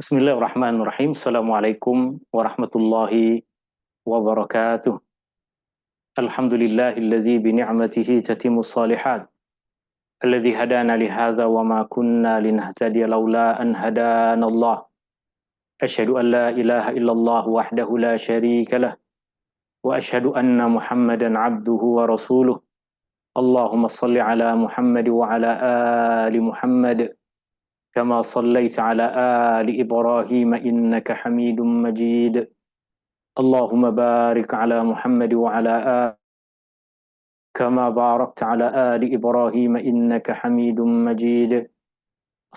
Bismillahirrahmanirrahim. Assalamualaikum warahmatullahi wabarakatuh. Alhamdulillahilladzi bini'matihi tatimmu shalihat. Alladzi hadana lihadza wa ma kunna linahtadiya laula an hadana Allah. Asyhadu an la ilaha illallah wahdahu la syarika lah wa asyhadu anna Muhammadan abduhu wa rasuluh. Allahumma shalli ala Muhammad wa ala ali Muhammad. كما صليت على آل إبراهيم إنك حميد مجيد اللهم بارك على محمد وعلى آل كما باركت على آل إبراهيم إنك حميد مجيد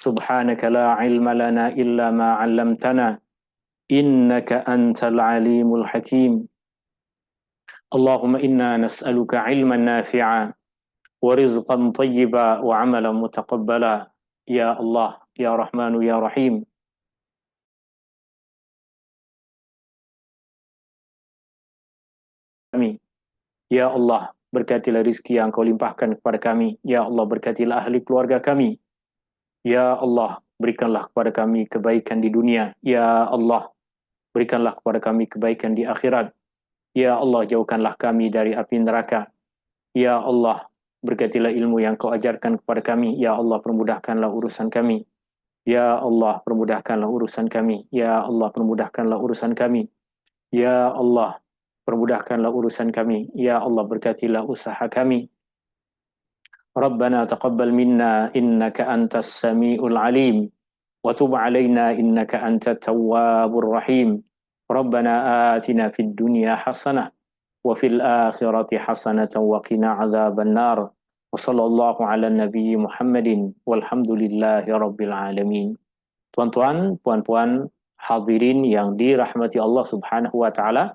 سبحانك لا علم لنا إلا ما علمتنا إنك أنت العليم الحكيم اللهم إنا نسألك علما نافعا ورزقا طيبا وعملا متقبلا يا الله يا رحمن يا رحيم. Kami. Ya Allah, berkatilah rizki yang kau limpahkan kepada kami. Ya Allah, berkatilah ahli keluarga kami. Ya Allah, berikanlah kepada kami kebaikan di dunia. Ya Allah, berikanlah kepada kami kebaikan di akhirat. Ya Allah, jauhkanlah kami dari api neraka. Ya Allah, berkatilah ilmu yang kau ajarkan kepada kami. Ya Allah, permudahkanlah urusan kami. Ya Allah, permudahkanlah urusan kami. Ya Allah, permudahkanlah urusan kami. Ya Allah, permudahkanlah urusan kami. Ya Allah, berkatilah usaha kami. Rabbana taqabbal minna innaka antas samiul alim wa tub alaina innaka antat tawwabur rahim. Rabbana atina fid dunya hasanah wa fil akhirati hasanatan wa qina adzaban nar. Wa sallallahu ala nabiyyi Muhammadin walhamdulillahi rabbil alamin. Tuan-tuan, puan-puan, hadirin yang dirahmati Allah Subhanahu wa taala,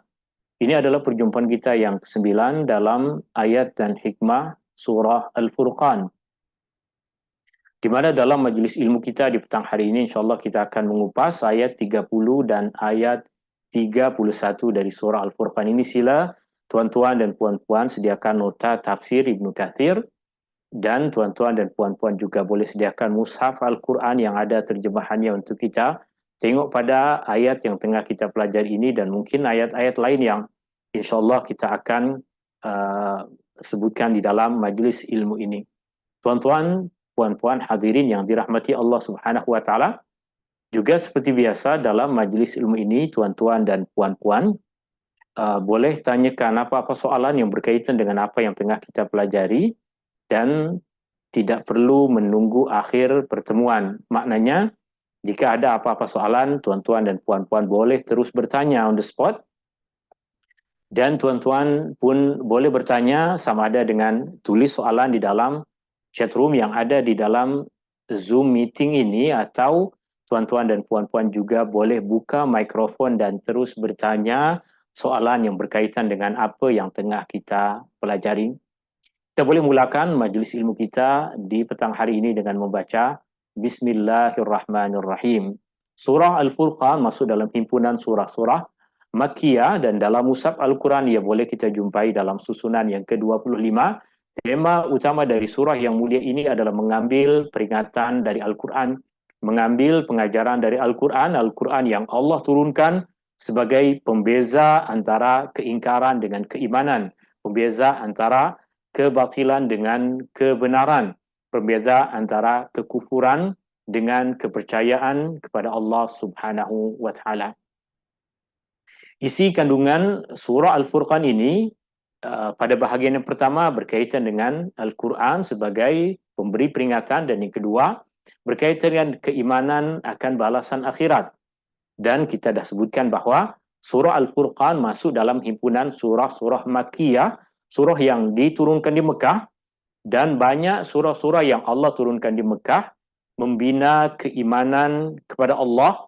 ini adalah perjumpaan kita yang ke-9 dalam ayat dan hikmah surah Al-Furqan. Di mana dalam majelis ilmu kita di petang hari ini insyaallah kita akan mengupas ayat 30 dan ayat 31 dari surah Al-Furqan ini. Sila tuan-tuan dan puan-puan sediakan nota tafsir Ibnu Katsir, dan tuan-tuan dan puan-puan juga boleh sediakan mushaf Al-Quran yang ada terjemahannya untuk kita tengok pada ayat yang tengah kita pelajari ini, dan mungkin ayat-ayat lain yang insyaAllah kita akan sebutkan di dalam majlis ilmu ini. Tuan-tuan, puan-puan hadirin yang dirahmati Allah Subhanahu wa taala, juga seperti biasa dalam majlis ilmu ini, tuan-tuan dan puan-puan boleh tanyakan apa-apa soalan yang berkaitan dengan apa yang tengah kita pelajari, dan tidak perlu menunggu akhir pertemuan. Maknanya, jika ada apa-apa soalan, tuan-tuan dan puan-puan boleh terus bertanya on the spot. Dan tuan-tuan pun boleh bertanya sama ada dengan tulis soalan di dalam chat room yang ada di dalam Zoom meeting ini, atau tuan-tuan dan puan-puan juga boleh buka mikrofon dan terus bertanya soalan yang berkaitan dengan apa yang tengah kita pelajari. Kita boleh mulakan majlis ilmu kita di petang hari ini dengan membaca Bismillahirrahmanirrahim. Surah Al-Furqan masuk dalam himpunan surah-surah Makkiyah, dan dalam mushaf Al-Quran ia boleh kita jumpai dalam susunan yang ke-25. Tema utama dari surah yang mulia ini adalah mengambil peringatan dari Al-Quran, mengambil pengajaran dari Al-Quran, Al-Quran yang Allah turunkan sebagai pembeza antara keingkaran dengan keimanan, pembeza antara kebatilan dengan kebenaran, perbeza antara kekufuran dengan kepercayaan kepada Allah Subhanahu wa taala. Isi kandungan surah Al-Furqan ini pada bahagian yang pertama berkaitan dengan Al-Quran sebagai pemberi peringatan, dan yang kedua berkaitan dengan keimanan akan balasan akhirat. Dan kita dah sebutkan bahawa surah Al-Furqan masuk dalam himpunan surah-surah Makkiyah, surah yang diturunkan di Mekah, dan banyak surah-surah yang Allah turunkan di Mekah membina keimanan kepada Allah,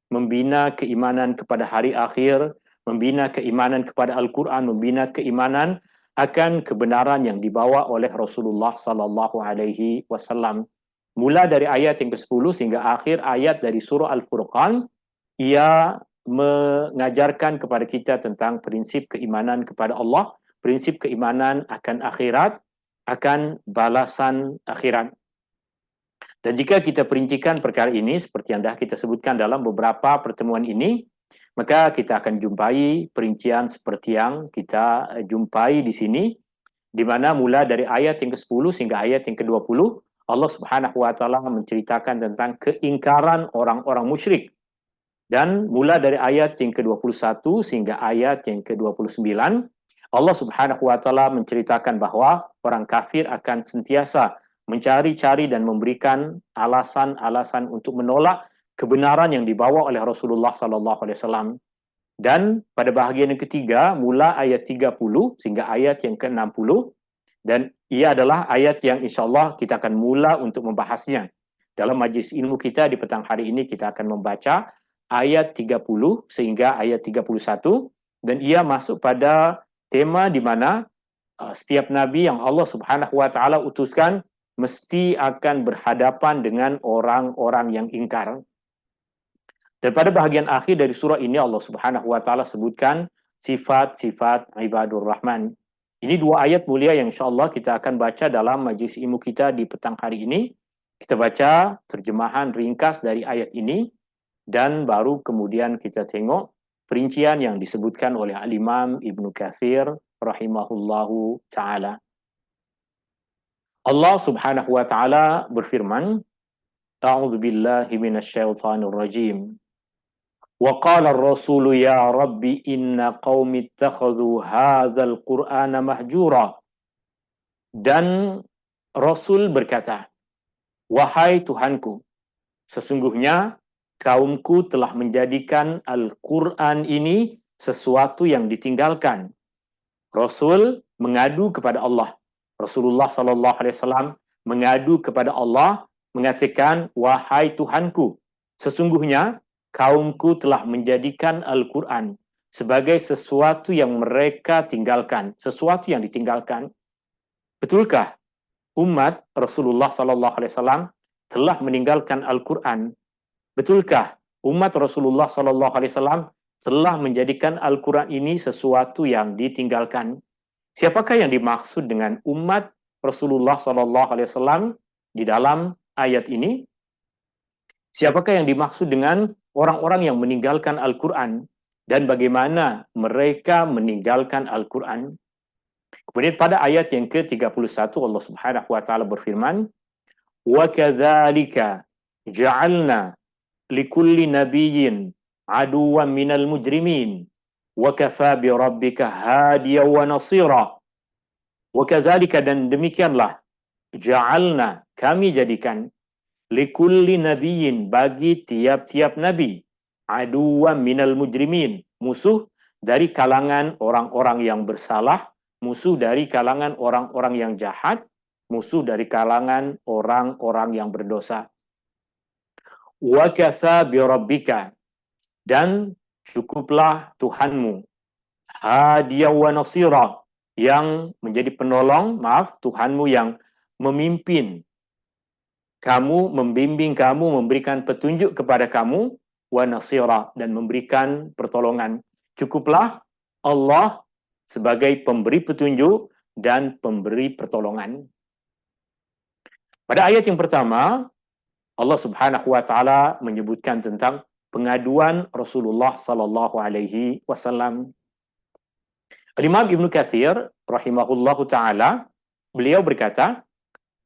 membina keimanan kepada hari akhir, membina keimanan kepada Al-Quran, membina keimanan akan kebenaran yang dibawa oleh Rasulullah sallallahu alaihi wasallam. Mula dari ayat yang ke-10 sehingga akhir ayat dari surah Al-Furqan, ia mengajarkan kepada kita tentang prinsip keimanan kepada Allah, prinsip keimanan akan akhirat, akan balasan akhirat. Dan jika kita perincikan perkara ini seperti yang dah kita sebutkan dalam beberapa pertemuan ini, maka kita akan jumpai perincian seperti yang kita jumpai di sini, di mana mula dari ayat yang ke-10 hingga ayat yang ke-20, Allah Subhanahu wa taala menceritakan tentang keingkaran orang-orang musyrik. Dan mula dari ayat yang ke-21 hingga ayat yang ke-29, Allah Subhanahu wa taala menceritakan bahwa orang kafir akan sentiasa mencari-cari dan memberikan alasan-alasan untuk menolak kebenaran yang dibawa oleh Rasulullah sallallahu alaihi wasallam. Dan pada bahagian yang ketiga, mula ayat 30 hingga ayat yang ke-60, dan ia adalah ayat yang insyaAllah kita akan mula untuk membahasnya. Dalam majlis ilmu kita di petang hari ini, kita akan membaca ayat 30 sehingga ayat 31, dan ia masuk pada tema di mana setiap nabi yang Allah Subhanahu wa taala utuskan mesti akan berhadapan dengan orang-orang yang ingkar. Dan pada bahagian akhir dari surah ini Allah Subhanahu wa taala sebutkan sifat-sifat ibadur rahman. Ini dua ayat mulia yang insyaAllah kita akan baca dalam majlis ilmu kita di petang hari ini. Kita baca terjemahan ringkas dari ayat ini, dan baru kemudian kita tengok perincian yang disebutkan oleh Al-Imam Ibnu Katsir rahimahullahu ta'ala. Allah Subhanahu wa ta'ala berfirman, A'udzu billahi minasyaitonir rajim. Wa qala ar-rasulu ya rabbi inna qaumi ittakhadhu hadzal qur'ana mahjura. Dan Rasul berkata, wahai Tuhanku, sesungguhnya kaumku telah menjadikan Al-Qur'an ini sesuatu yang ditinggalkan. Rasul mengadu kepada Allah. Rasulullah sallallahu alaihi wasallam mengadu kepada Allah, mengatakan, wahai Tuhanku, sesungguhnya kaumku telah menjadikan Al-Quran sebagai sesuatu yang mereka tinggalkan, sesuatu yang ditinggalkan. Betulkah umat Rasulullah sallallahu alaihi wasallam telah meninggalkan Al-Quran? Betulkah umat Rasulullah sallallahu alaihi wasallam telah menjadikan Al-Quran ini sesuatu yang ditinggalkan? Siapakah yang dimaksud dengan umat Rasulullah sallallahu alaihi wasallam di dalam ayat ini? Siapakah yang dimaksud dengan orang-orang yang meninggalkan Al-Quran, dan bagaimana mereka meninggalkan Al-Quran? Kemudian pada ayat yang ke-31 Allah Subhanahu wa taala berfirman, "Wa kadzalika ja'alna likulli nabiyyin aduwwan minal mujrimin wa kafa bi rabbika hadiyan wa nasira." Wa kadzalika, dan demikianlah, ja'alna, kami jadikan, likulli nabiyyin, bagi tiap-tiap nabi, aduwwan minal mujrimin, musuh dari kalangan orang-orang yang bersalah, musuh dari kalangan orang-orang yang jahat, musuh dari kalangan orang-orang yang berdosa. Wa kafa bi rabbika, dan cukuplah Tuhanmu, hadiyan wa nasira, yang menjadi penolong, Tuhanmu yang memimpin kamu, membimbing kamu, memberikan petunjuk kepada kamu, wa nasira, dan memberikan pertolongan. Cukuplah Allah sebagai pemberi petunjuk dan pemberi pertolongan. Pada ayat yang pertama, Allah Subhanahu wa taala menyebutkan tentang pengaduan Rasulullah sallallahu alaihi wasallam. Imam Ibnu Katsir rahimahullahu taala, beliau berkata,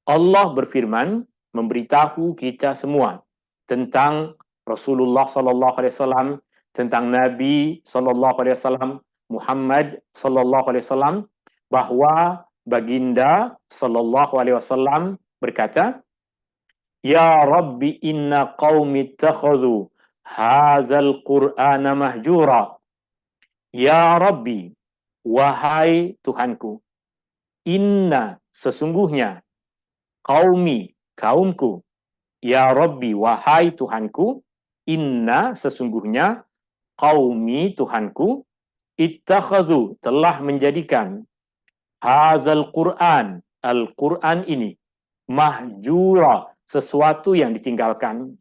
Allah berfirman memberitahu kita semua tentang Rasulullah sallallahu alaihi wasallam, tentang Nabi sallallahu alaihi wasallam, Muhammad sallallahu alaihi wasallam, bahwa baginda sallallahu alaihi wasallam berkata, "Ya Rabbi inna qaumi ittakhadhu hadzal Qur'ana mahjura." Ya Rabbi, wahai Tuhanku, inna, sesungguhnya, qaumi, kaumku, ya Rabbi, wahai Tuhanku, inna, sesungguhnya, qaumi, Tuhanku, ittakhadhu, telah menjadikan, hadzal Qur'an, Al-Quran ini, mahjura, sesuatu yang ditinggalkan.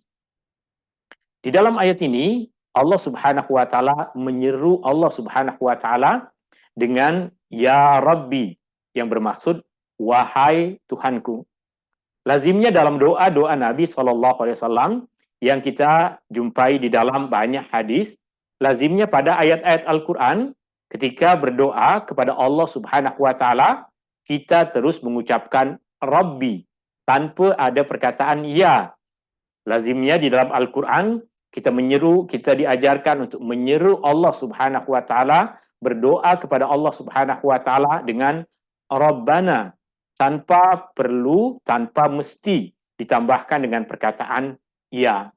Di dalam ayat ini, Allah Subhanahu wa taala menyeru Allah Subhanahu wa taala dengan ya Rabbi, yang bermaksud wahai Tuhanku. Lazimnya dalam doa-doa Nabi SAW yang kita jumpai di dalam banyak hadis, lazimnya pada ayat-ayat Al-Quran, ketika berdoa kepada Allah Subhanahu wa Ta'ala, kita terus mengucapkan Rabbi tanpa ada perkataan ya. Lazimnya di dalam Al-Quran, kita diajarkan untuk menyeru Allah Subhanahu wa Ta'ala, berdoa kepada Allah Subhanahu wa Ta'ala dengan Rabbana, tanpa mesti ditambahkan dengan perkataan ya.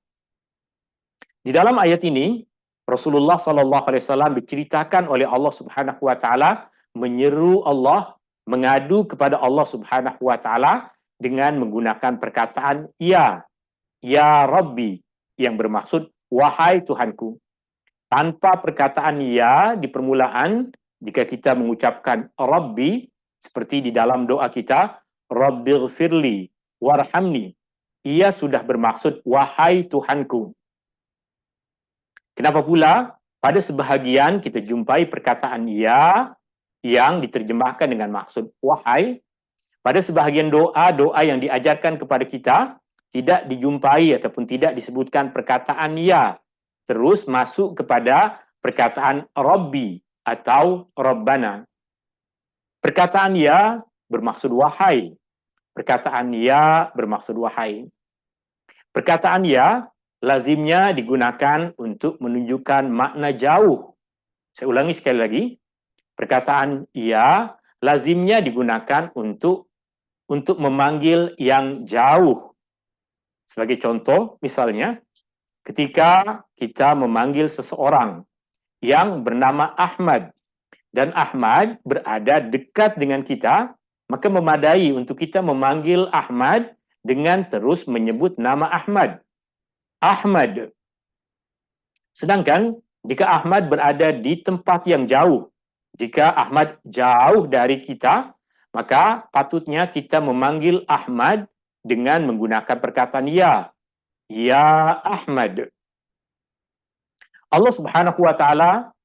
Di dalam ayat ini, Rasulullah SAW diceritakan oleh Allah Subhanahu wa Ta'ala menyeru Allah, mengadu kepada Allah Subhanahu wa Ta'ala dengan menggunakan perkataan ya Rabbi, yang bermaksud wahai Tuhanku. Tanpa perkataan ya di permulaan, jika kita mengucapkan Rabbi, seperti di dalam doa kita, Rabbighfirli warhamni, ia sudah bermaksud wahai Tuhanku. Kenapa pula pada sebahagian kita jumpai perkataan ya yang diterjemahkan dengan maksud wahai? Pada sebahagian doa yang diajarkan kepada kita, tidak dijumpai ataupun tidak disebutkan perkataan ya, terus masuk kepada perkataan Rabbi atau Rabbana. Perkataan ya bermaksud wahai. Perkataan ya bermaksud wahai. Perkataan ya lazimnya digunakan untuk menunjukkan makna jauh. Saya ulangi sekali lagi. Perkataan ya lazimnya digunakan untuk memanggil yang jauh. Sebagai contoh, misalnya, ketika kita memanggil seseorang yang bernama Ahmad, dan Ahmad berada dekat dengan kita, maka memadai untuk kita memanggil Ahmad dengan terus menyebut nama Ahmad. Ahmad. Sedangkan jika Ahmad berada di tempat yang jauh, jika Ahmad jauh dari kita, maka patutnya kita memanggil Ahmad dengan menggunakan perkataan ya Ahmad. Allah Subhanahu wa Ta'ala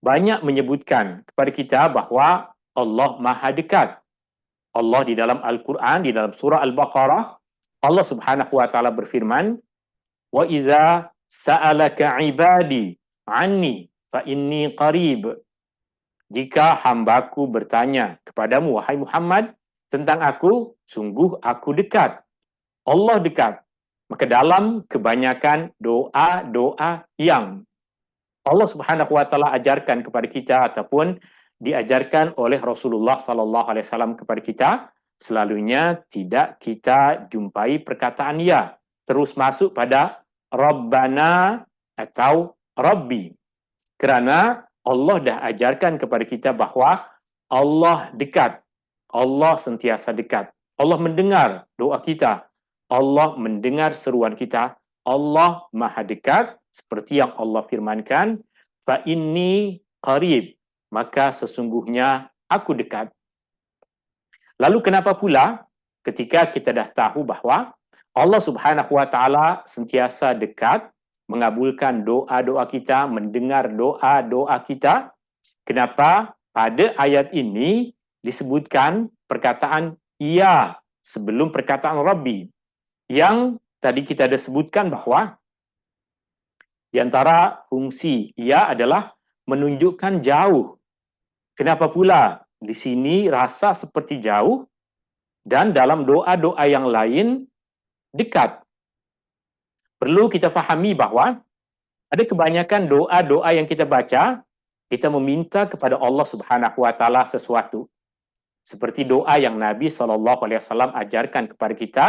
banyak menyebutkan kepada kita bahwa Allah Maha dekat. Allah di dalam Al-Quran, di dalam surah Al-Baqarah, Allah Subhanahu wa Ta'ala berfirman, "Wa idza sa'alaka 'ibadi 'anni fa inni qarib." Jika hambaku bertanya kepadamu, wahai Muhammad, tentang aku, sungguh aku dekat. Allah dekat. Maka dalam kebanyakan doa-doa yang Allah Subhanahu wa Ta'ala ajarkan kepada kita ataupun diajarkan oleh Rasulullah sallallahu alaihi wasallam kepada kita, selalunya tidak kita jumpai perkataan ya, terus masuk pada Rabbana atau Rabbi. Kerana Allah dah ajarkan kepada kita bahwa Allah dekat. Allah sentiasa dekat. Allah mendengar doa kita. Allah mendengar seruan kita. Allah Maha dekat. Seperti yang Allah firmankan, fa inni qarib, maka sesungguhnya aku dekat. Lalu kenapa pula ketika kita dah tahu bahwa Allah Subhanahu wa Ta'ala sentiasa dekat, mengabulkan doa-doa kita, mendengar doa-doa kita, kenapa pada ayat ini disebutkan perkataan ya sebelum perkataan Rabbi? Yang tadi kita ada sebutkan bahwa di antara fungsi ya adalah menunjukkan jauh. Kenapa pula di sini rasa seperti jauh dan dalam doa-doa yang lain dekat? Perlu kita fahami bahwa ada kebanyakan doa-doa yang kita baca, kita meminta kepada Allah Subhanahu wa Ta'ala sesuatu. Seperti doa yang Nabi SAW ajarkan kepada kita,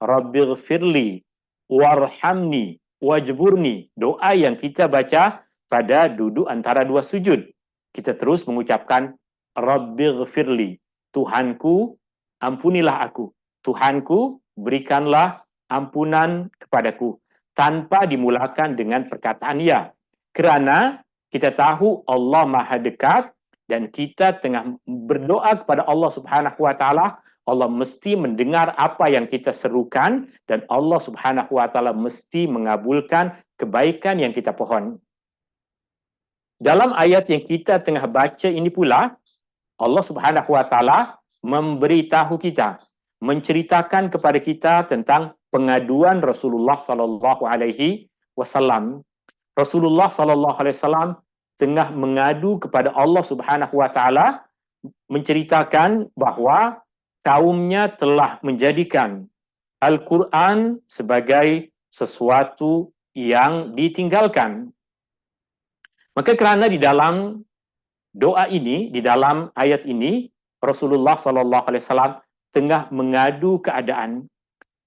Rabbighfirli warhamni wajburni, doa yang kita baca pada duduk antara dua sujud. Kita terus mengucapkan Rabbighfirli, Tuhanku, ampunilah aku. Tuhanku, berikanlah ampunan kepadaku. Tanpa dimulakan dengan perkataan ya. Kerana kita tahu Allah Maha dekat dan kita tengah berdoa kepada Allah Subhanahu wa Ta'ala, Allah mesti mendengar apa yang kita serukan dan Allah Subhanahu wa Ta'ala mesti mengabulkan kebaikan yang kita pohon. Dalam ayat yang kita tengah baca ini pula, Allah Subhanahu wa Ta'ala memberitahu kita, menceritakan kepada kita tentang pengaduan Rasulullah sallallahu alaihi wasallam. Rasulullah sallallahu alaihi wasallam tengah mengadu kepada Allah Subhanahu wa taala, menceritakan bahawa kaumnya telah menjadikan Al-Quran sebagai sesuatu yang ditinggalkan. Maka kerana di dalam doa ini, di dalam ayat ini, Rasulullah sallallahu alaihi wasallam tengah mengadu keadaan,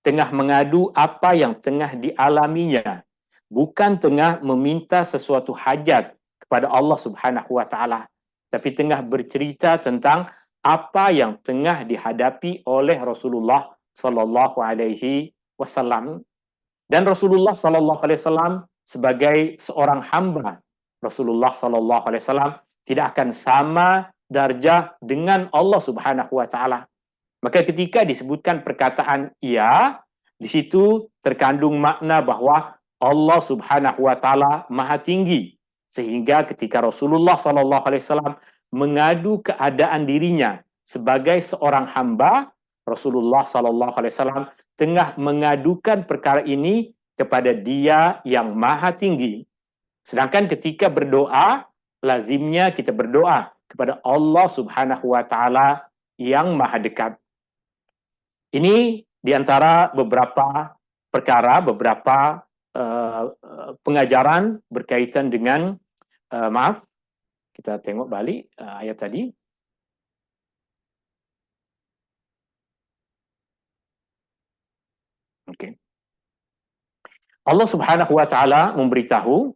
tengah mengadu apa yang tengah dialaminya, bukan tengah meminta sesuatu hajat kepada Allah Subhanahu wa taala, tapi tengah bercerita tentang apa yang tengah dihadapi oleh Rasulullah sallallahu alaihi wasallam. Dan Rasulullah sallallahu alaihi wasallam sebagai seorang hamba, Rasulullah sallallahu alaihi wasallam tidak akan sama darjah dengan Allah Subhanahu wa taala. Maka ketika disebutkan perkataan ia, di situ terkandung makna bahawa Allah Subhanahu wa taala Maha tinggi, sehingga ketika Rasulullah sallallahu alaihi wasallam mengadu keadaan dirinya sebagai seorang hamba, Rasulullah sallallahu alaihi wasallam tengah mengadukan perkara ini kepada Dia yang Maha tinggi. Sedangkan ketika berdoa, lazimnya kita berdoa kepada Allah Subhanahu wa taala yang Maha dekat. Ini di antara beberapa perkara, beberapa pengajaran berkaitan dengan maaf, kita tengok balik ayat tadi. Okey. Allah Subhanahu wa taala memberitahu,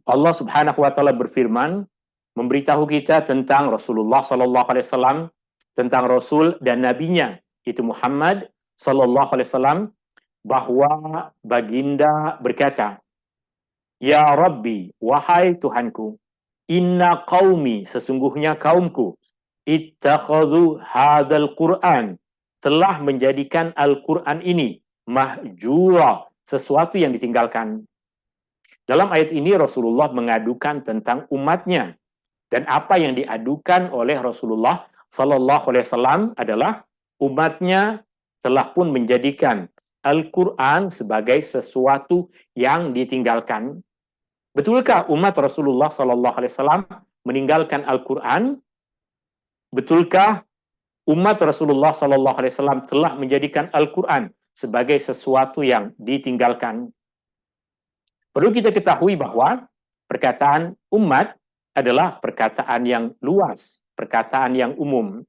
Allah Subhanahu wa taala berfirman, memberitahu kita tentang Rasulullah sallallahu alaihi wasallam, tentang Rasul dan nabinya, itu Muhammad sallallahu alaihi wasallam, bahawa baginda berkata, Ya Rabbi, wahai Tuhanku, inna qaumi, sesungguhnya kaumku, ittakhadhu hadzal Qur'an, telah menjadikan Al-Quran ini mahjura, sesuatu yang ditinggalkan. Dalam ayat ini Rasulullah mengadukan tentang umatnya, dan apa yang diadukan oleh Rasulullah sallallahu alaihi wasallam adalah umatnya telah pun menjadikan Al-Quran sebagai sesuatu yang ditinggalkan. Betulkah umat Rasulullah sallallahu alaihi wasallam meninggalkan Al-Quran? Betulkah umat Rasulullah sallallahu alaihi wasallam telah menjadikan Al-Quran sebagai sesuatu yang ditinggalkan? Perlu kita ketahui bahawa perkataan umat adalah perkataan yang luas, perkataan yang umum.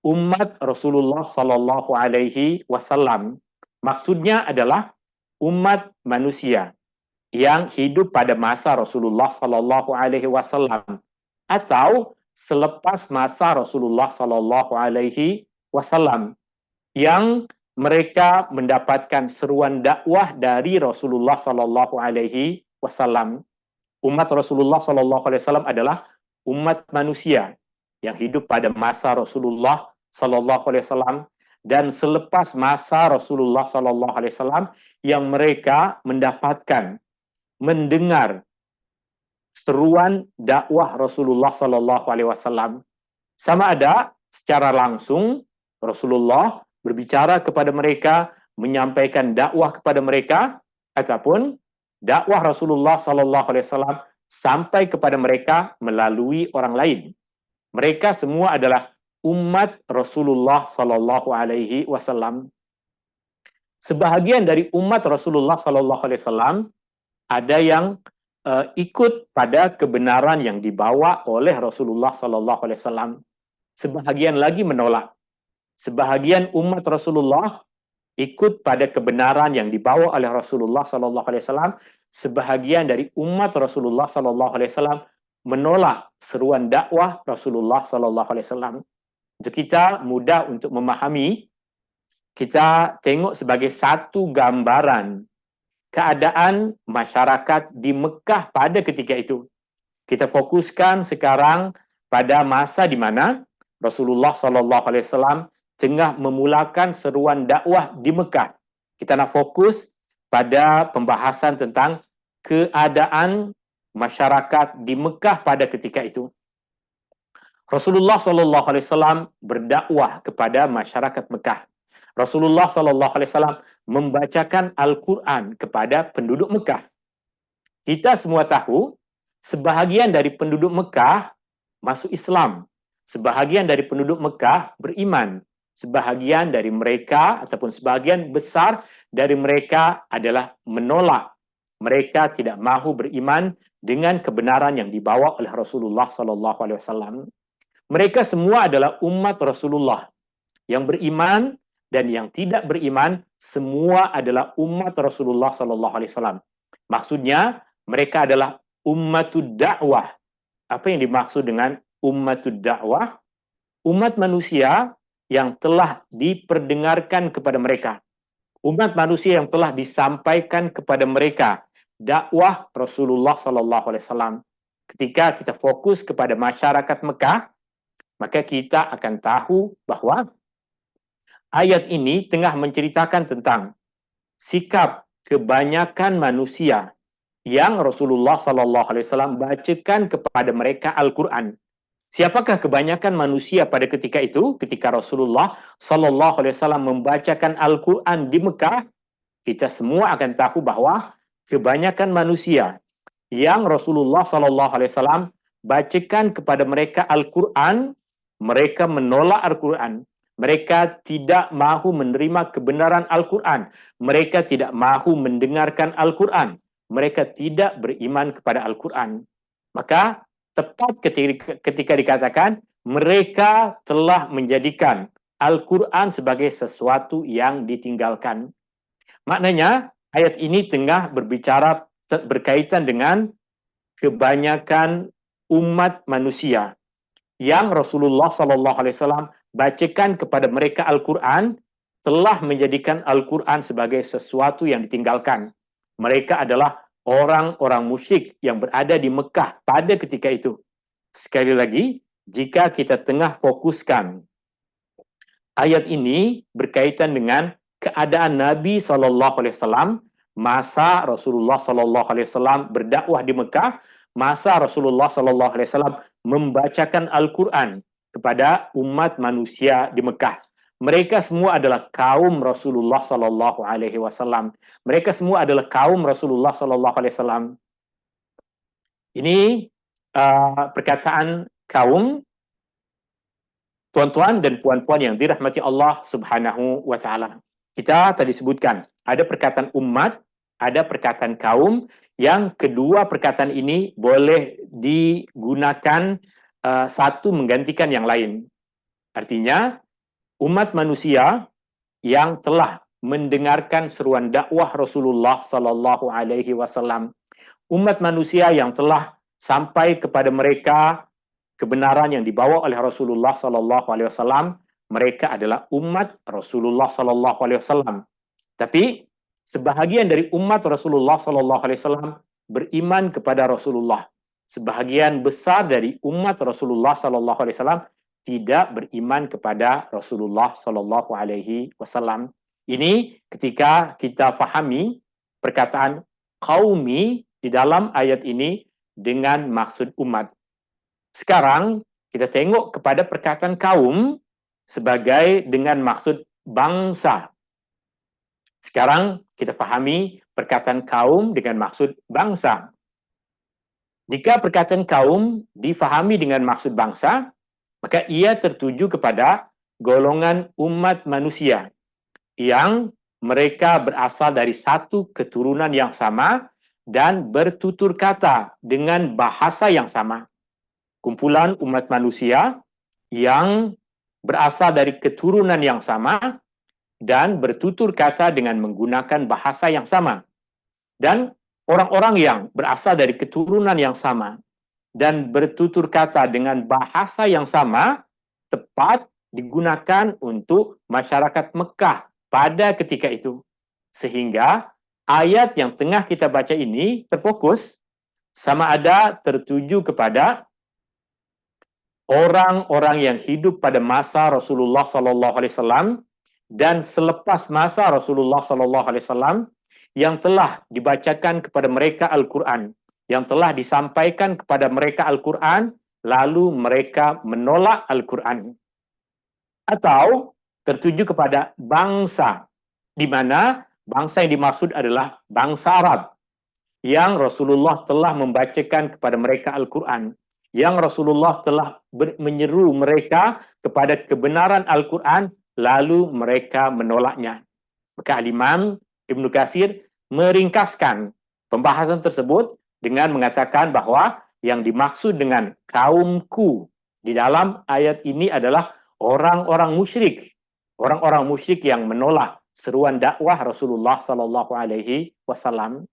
Umat Rasulullah sallallahu alaihi wasallam maksudnya adalah umat manusia yang hidup pada masa Rasulullah sallallahu alaihi wasallam atau selepas masa Rasulullah sallallahu alaihi wasallam, yang mereka mendapatkan seruan dakwah dari Rasulullah sallallahu alaihi wasallam. Umat Rasulullah sallallahu alaihi wasallam adalah umat manusia yang hidup pada masa Rasulullah sallallahu alaihi wasallam dan selepas masa Rasulullah sallallahu alaihi wasallam, yang mereka mendapatkan, mendengar seruan dakwah Rasulullah sallallahu alaihi wasallam. Sama ada secara langsung Rasulullah berbicara kepada mereka, menyampaikan dakwah kepada mereka, ataupun dakwah Rasulullah sallallahu alaihi wasallam sampai kepada mereka melalui orang lain. Mereka semua adalah umat Rasulullah sallallahu alaihi wasallam. Sebahagian dari umat Rasulullah sallallahu alaihi wasallam ada yang ikut pada kebenaran yang dibawa oleh Rasulullah sallallahu alaihi wasallam. Sebahagian lagi menolak. Sebahagian umat Rasulullah ikut pada kebenaran yang dibawa oleh Rasulullah sallallahu alaihi wasallam. Sebahagian dari umat Rasulullah sallallahu alaihi wasallam menolak seruan dakwah Rasulullah sallallahu alaihi wasallam. Untuk kita mudah untuk memahami, kita tengok sebagai satu gambaran keadaan masyarakat di Mekah pada ketika itu. Kita fokuskan sekarang pada masa di mana Rasulullah sallallahu alaihi wasallam tengah memulakan seruan dakwah di Mekah. Kita nak fokus pada pembahasan tentang keadaan masyarakat di Mekah pada ketika itu. Rasulullah Shallallahu Alaihi Wasallam berdakwah kepada masyarakat Mekah. Rasulullah Shallallahu Alaihi Wasallam membacakan Al-Quran kepada penduduk Mekah. Kita semua tahu, sebahagian dari penduduk Mekah masuk Islam. Sebahagian dari penduduk Mekah beriman. Sebahagian dari mereka ataupun sebahagian besar dari mereka adalah menolak. Mereka tidak mahu beriman dengan kebenaran yang dibawa oleh Rasulullah Shallallahu Alaihi Wasallam. Mereka semua adalah umat Rasulullah. Yang beriman dan yang tidak beriman, semua adalah umat Rasulullah Sallallahu Alaihi Wasallam. Maksudnya, mereka adalah ummatud dakwah. Apa yang dimaksud dengan ummatud dakwah? Umat manusia yang telah diperdengarkan kepada mereka. Umat manusia yang telah disampaikan kepada mereka dakwah Rasulullah Sallallahu Alaihi Wasallam. Ketika kita fokus kepada masyarakat Mekah, maka kita akan tahu bahwa ayat ini tengah menceritakan tentang sikap kebanyakan manusia yang Rasulullah Sallallahu Alaihi Wasallam bacakan kepada mereka Al-Quran. Siapakah kebanyakan manusia pada ketika itu? Ketika Rasulullah Sallallahu Alaihi Wasallam membacakan Al-Quran di Mekah, kita semua akan tahu bahwa kebanyakan manusia yang Rasulullah Sallallahu Alaihi Wasallam bacakan kepada mereka Al-Quran, mereka menolak Al-Quran. Mereka tidak mahu menerima kebenaran Al-Quran. Mereka tidak mahu mendengarkan Al-Quran. Mereka tidak beriman kepada Al-Quran. Maka tepat ketika dikatakan mereka telah menjadikan Al-Quran sebagai sesuatu yang ditinggalkan. Maknanya ayat ini tengah berbicara berkaitan dengan kebanyakan umat manusia yang Rasulullah Sallallahu Alaihi Wasallam bacakan kepada mereka Al-Quran telah menjadikan Al-Quran sebagai sesuatu yang ditinggalkan. Mereka adalah orang-orang musyrik yang berada di Mekah pada ketika itu. Sekali lagi, jika kita tengah fokuskan ayat ini berkaitan dengan keadaan Nabi Sallallahu Alaihi Wasallam masa Rasulullah Sallallahu Alaihi Wasallam berdakwah di Mekah, masa Rasulullah Sallallahu Alaihi Wasallam membacakan Al-Quran kepada umat manusia di Mekah. Mereka semua adalah kaum Rasulullah Sallallahu Alaihi Wasallam. Mereka semua adalah kaum Rasulullah Sallallahu Alaihi Wasallam. Ini perkataan kaum, tuan-tuan dan puan-puan yang dirahmati Allah Subhanahu wa Ta'ala. Kita tadi sebutkan ada perkataan umat, ada perkataan kaum. Yang kedua perkataan ini boleh digunakan satu menggantikan yang lain. Artinya, umat manusia yang telah mendengarkan seruan dakwah Rasulullah Sallallahu Alaihi Wasallam, umat manusia yang telah sampai kepada mereka kebenaran yang dibawa oleh Rasulullah Sallallahu Alaihi Wasallam, mereka adalah umat Rasulullah Sallallahu Alaihi Wasallam. Tapi sebahagian dari umat Rasulullah Sallallahu Alaihi Wasallam beriman kepada Rasulullah. Sebahagian besar dari umat Rasulullah Sallallahu Alaihi Wasallam tidak beriman kepada Rasulullah Sallallahu Alaihi Wasallam. Ini ketika kita fahami perkataan qaumi di dalam ayat ini dengan maksud umat. Sekarang kita tengok kepada perkataan kaum sebagai dengan maksud bangsa. Sekarang kita fahami perkataan kaum dengan maksud bangsa. Jika perkataan kaum difahami dengan maksud bangsa, maka ia tertuju kepada golongan umat manusia yang mereka berasal dari satu keturunan yang sama dan bertutur kata dengan bahasa yang sama. Kumpulan umat manusia yang berasal dari keturunan yang sama dan bertutur kata dengan menggunakan bahasa yang sama. Dan orang-orang yang berasal dari keturunan yang sama dan bertutur kata dengan bahasa yang sama tepat digunakan untuk masyarakat Mekah pada ketika itu. Sehingga ayat yang tengah kita baca ini terfokus sama ada tertuju kepada orang-orang yang hidup pada masa Rasulullah Sallallahu Alaihi Wasallam dan selepas masa Rasulullah Sallallahu Alaihi Wasallam yang telah dibacakan kepada mereka Al-Quran, yang telah disampaikan kepada mereka Al-Quran lalu mereka menolak Al-Quran. Atau tertuju kepada bangsa, di mana bangsa yang dimaksud adalah bangsa Arab, yang Rasulullah telah membacakan kepada mereka Al-Quran, yang Rasulullah telah menyeru mereka kepada kebenaran Al-Quran, lalu mereka menolaknya. Maka Imam Ibnu Katsir meringkaskan pembahasan tersebut dengan mengatakan bahwa yang dimaksud dengan kaumku di dalam ayat ini adalah orang-orang musyrik. Orang-orang musyrik yang menolak seruan dakwah Rasulullah Sallallahu Alaihi Wasallam.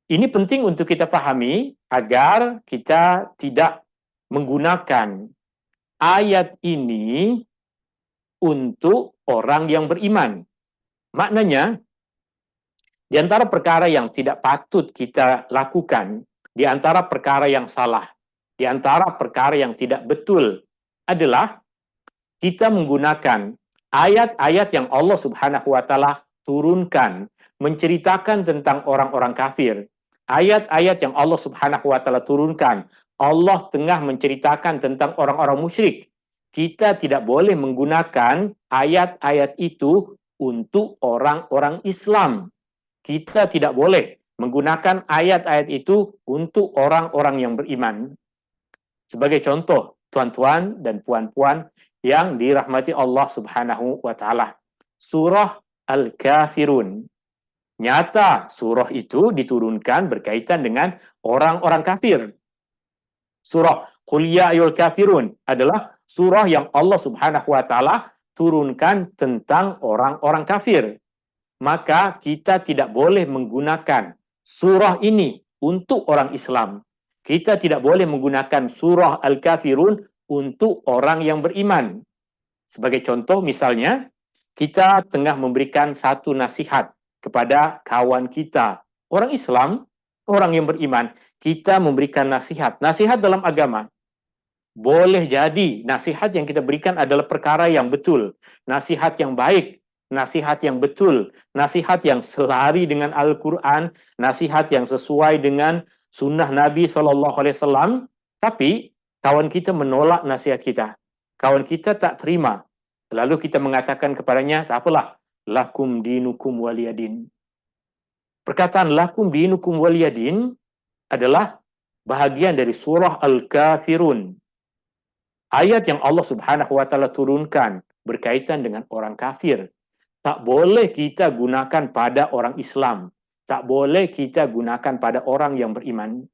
Ini penting untuk kita pahami agar kita tidak menggunakan ayat ini untuk orang yang beriman. Maknanya, di antara perkara yang tidak patut kita lakukan, di antara perkara yang salah, di antara perkara yang tidak betul adalah kita menggunakan ayat-ayat yang Allah Subhanahu wa taala turunkan menceritakan tentang orang-orang kafir. Ayat-ayat yang Allah Subhanahu wa taala turunkan, Allah tengah menceritakan tentang orang-orang musyrik. Kita tidak boleh menggunakan ayat-ayat itu untuk orang-orang Islam. Kita tidak boleh menggunakan ayat-ayat itu untuk orang-orang yang beriman. Sebagai contoh, tuan-tuan dan puan-puan yang dirahmati Allah Subhanahu wa taala. Surah Al-Kafirun. Nyata surah itu diturunkan berkaitan dengan orang-orang kafir. Surah Qul Ya Ayyuhal Kafirun adalah surah yang Allah Subhanahu wa taala turunkan tentang orang-orang kafir. Maka kita tidak boleh menggunakan surah ini untuk orang Islam. Kita tidak boleh menggunakan surah Al-Kafirun untuk orang yang beriman. Sebagai contoh misalnya, kita tengah memberikan satu nasihat kepada kawan kita, orang Islam, orang yang beriman, kita memberikan nasihat. Nasihat dalam agama. Boleh jadi nasihat yang kita berikan adalah perkara yang betul, nasihat yang baik, nasihat yang betul, nasihat yang selari dengan Al-Quran, nasihat yang sesuai dengan sunnah Nabi SAW, tapi kawan kita menolak nasihat kita. Kawan kita tak terima. Lalu kita mengatakan kepadanya, tak apalah, lakum dinukum waliyadin. Perkataan lakum dinukum waliyadin adalah bahagian dari surah Al-Kafirun. Ayat yang Allah Subhanahu wa taala turunkan berkaitan dengan orang kafir. Tak boleh kita gunakan pada orang Islam. Tak boleh kita gunakan pada orang yang beriman.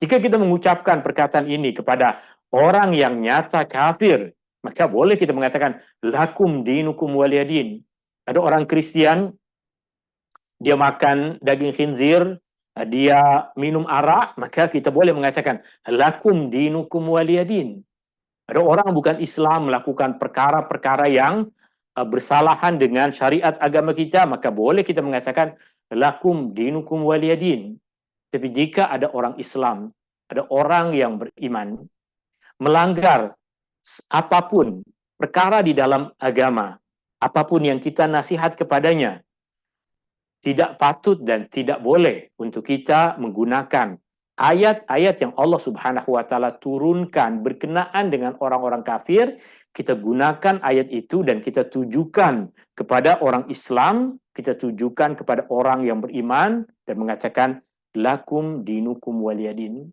Jika kita mengucapkan perkataan ini kepada orang yang nyata kafir, maka boleh kita mengatakan lakum dinukum waliyadin. Ada orang Kristian, dia makan daging khinzir, dia minum arak, maka kita boleh mengatakan lakum dinukum waliyadin. Ada orang bukan Islam melakukan perkara-perkara yang bersalahan dengan syariat agama kita, maka boleh kita mengatakan lakum dinukum waliyadin. Tapi jika ada orang Islam, ada orang yang beriman, melanggar apapun perkara di dalam agama, apapun yang kita nasihat kepadanya, tidak patut dan tidak boleh untuk kita menggunakan ayat-ayat yang Allah Subhanahu wa taala turunkan berkenaan dengan orang-orang kafir. Kita gunakan ayat itu dan kita tujukan kepada orang Islam, kita tujukan kepada orang yang beriman dan mengatakan lakum dinukum waliyadin.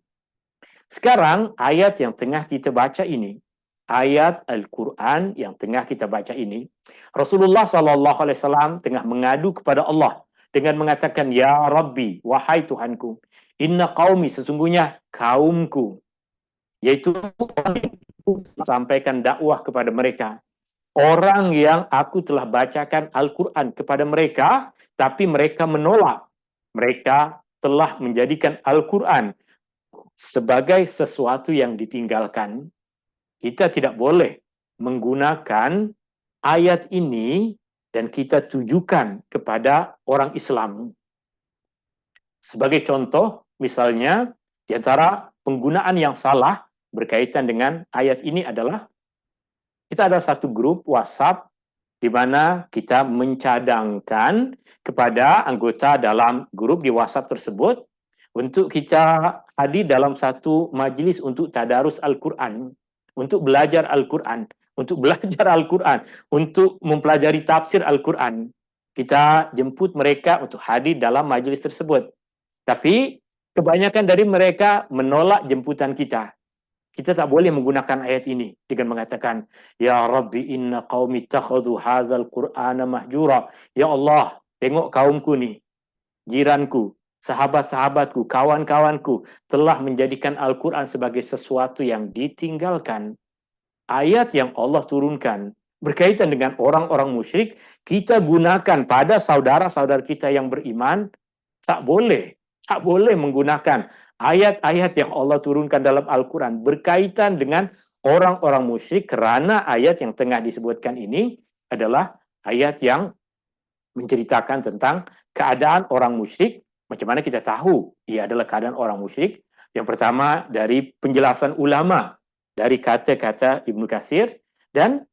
Sekarang ayat yang tengah kita baca ini, ayat Al-Quran yang tengah kita baca ini, Rasulullah SAW tengah mengadu kepada Allah dengan mengatakan, Ya Rabbi, wahai Tuhanku, inna qaumi, sesungguhnya kaumku, yaitu sampaikan dakwah kepada mereka. Orang yang aku telah bacakan Al-Quran kepada mereka, tapi mereka menolak. Mereka telah menjadikan Al-Quran sebagai sesuatu yang ditinggalkan. Kita tidak boleh menggunakan ayat ini dan kita tujukan kepada orang Islam. Sebagai contoh, misalnya, di antara penggunaan yang salah berkaitan dengan ayat ini adalah, kita ada satu grup WhatsApp di mana kita mencadangkan kepada anggota dalam grup di WhatsApp tersebut untuk kita hadir dalam satu majlis untuk tadarus Al-Quran, untuk belajar Al-Quran, untuk mempelajari tafsir Al-Quran. Kita jemput mereka untuk hadir dalam majlis tersebut. Tapi kebanyakan dari mereka menolak jemputan kita. Kita tak boleh menggunakan ayat ini dengan mengatakan, Ya Rabbi inna qaumi takhadhu hadzal Qur'ana mahjura. Ya Allah, tengok kaumku ni, jiranku, sahabat-sahabatku, kawan-kawanku telah menjadikan Al-Quran sebagai sesuatu yang ditinggalkan. Ayat yang Allah turunkan berkaitan dengan orang-orang musyrik, kita gunakan pada saudara-saudara kita yang beriman, tak boleh. Tak boleh menggunakan ayat-ayat yang Allah turunkan dalam Al-Quran berkaitan dengan orang-orang musyrik, kerana ayat yang tengah disebutkan ini adalah ayat yang menceritakan tentang keadaan orang musyrik. Macam mana kita tahu ia adalah keadaan orang musyrik? Yang pertama dari penjelasan ulama, dari kata-kata Ibnu Katsir, dan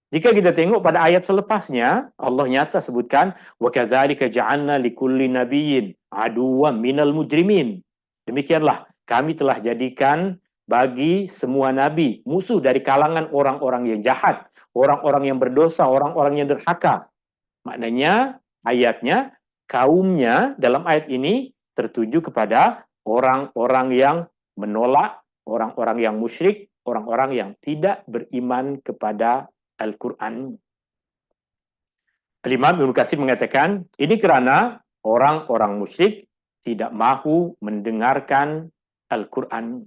jika kita tengok pada ayat selepasnya, Allah nyata sebutkan, وَكَذَلِكَ جَعَلْنَا لِكُلِّ نَبِيٍّ عَدُوًّا مِنَ الْمُجْرِمِينَ. Demikianlah kami telah jadikan bagi semua nabi musuh dari kalangan orang-orang yang jahat, orang-orang yang berdosa, orang-orang yang derhaka. Maknanya ayatnya, kaumnya dalam ayat ini tertuju kepada orang-orang yang menolak, orang-orang yang musyrik, orang-orang yang tidak beriman kepada Al-Quran. Imam Ibnu Katsir mengatakan, ini kerana orang-orang musyrik tidak mahu mendengarkan Al-Quran.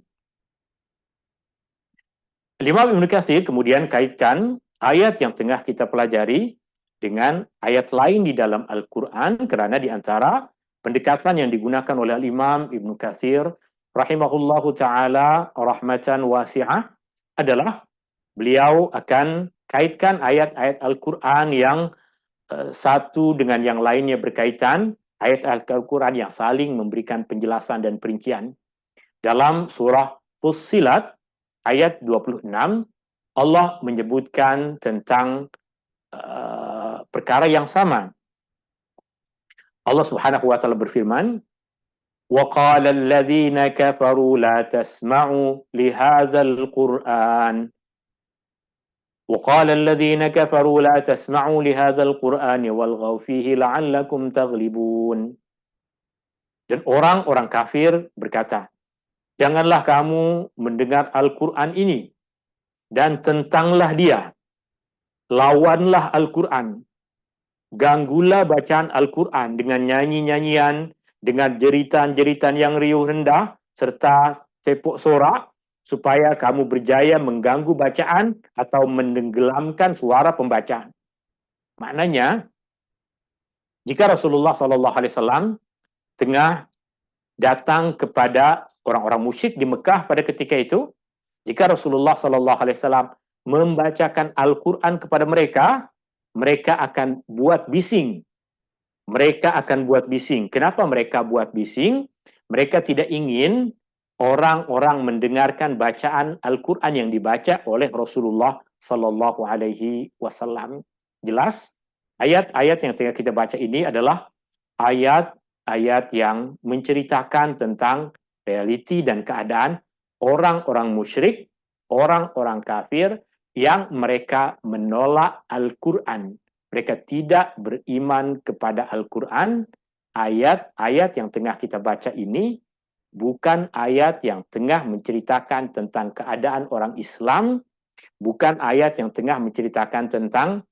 Imam Ibnu Katsir kemudian kaitkan ayat yang tengah kita pelajari dengan ayat lain di dalam Al-Quran, kerana di antara pendekatan yang digunakan oleh Imam Ibnu Katsir rahimahullahu ta'ala rahmatan wasi'ah adalah beliau akan kaitkan ayat-ayat Al-Quran yang satu dengan yang lainnya berkaitan, ayat Al-Quran yang saling memberikan penjelasan dan perincian. Dalam surah Fussilat, ayat 26, Allah menyebutkan tentang perkara yang sama. Allah Subhanahu wa taala berfirman, وَقَالَ الَّذِينَ كَفَرُوا لَا تَسْمَعُوا لِهَذَا الْقُرْآنِ وقال الذين كفروا لا تسمعوا لهذا القرآن والغوا فيه لعلكم تغلبون. Dan orang-orang kafir berkata, janganlah kamu mendengar Al-Quran ini dan tentanglah dia, lawanlah Al-Quran, ganggulah bacaan Al-Quran dengan nyanyi-nyanyian, dengan jeritan-jeritan yang riuh rendah serta tepuk sorak, supaya kamu berjaya mengganggu bacaan atau menenggelamkan suara pembacaan. Maknanya, jika Rasulullah SAW tengah datang kepada orang-orang musyrik di Mekah pada ketika itu, jika Rasulullah SAW membacakan Al-Quran kepada mereka, mereka akan buat bising. Mereka akan buat bising. Kenapa mereka buat bising? Mereka tidak ingin orang-orang mendengarkan bacaan Al-Quran yang dibaca oleh Rasulullah Sallallahu Alaihi Wasallam. Jelas, ayat-ayat yang tengah kita baca ini adalah ayat-ayat yang menceritakan tentang realiti dan keadaan orang-orang musyrik, orang-orang kafir yang mereka menolak Al-Quran. Mereka tidak beriman kepada Al-Quran. Ayat-ayat yang tengah kita baca ini bukan ayat yang tengah menceritakan tentang keadaan orang Islam, bukan ayat yang tengah menceritakan tentang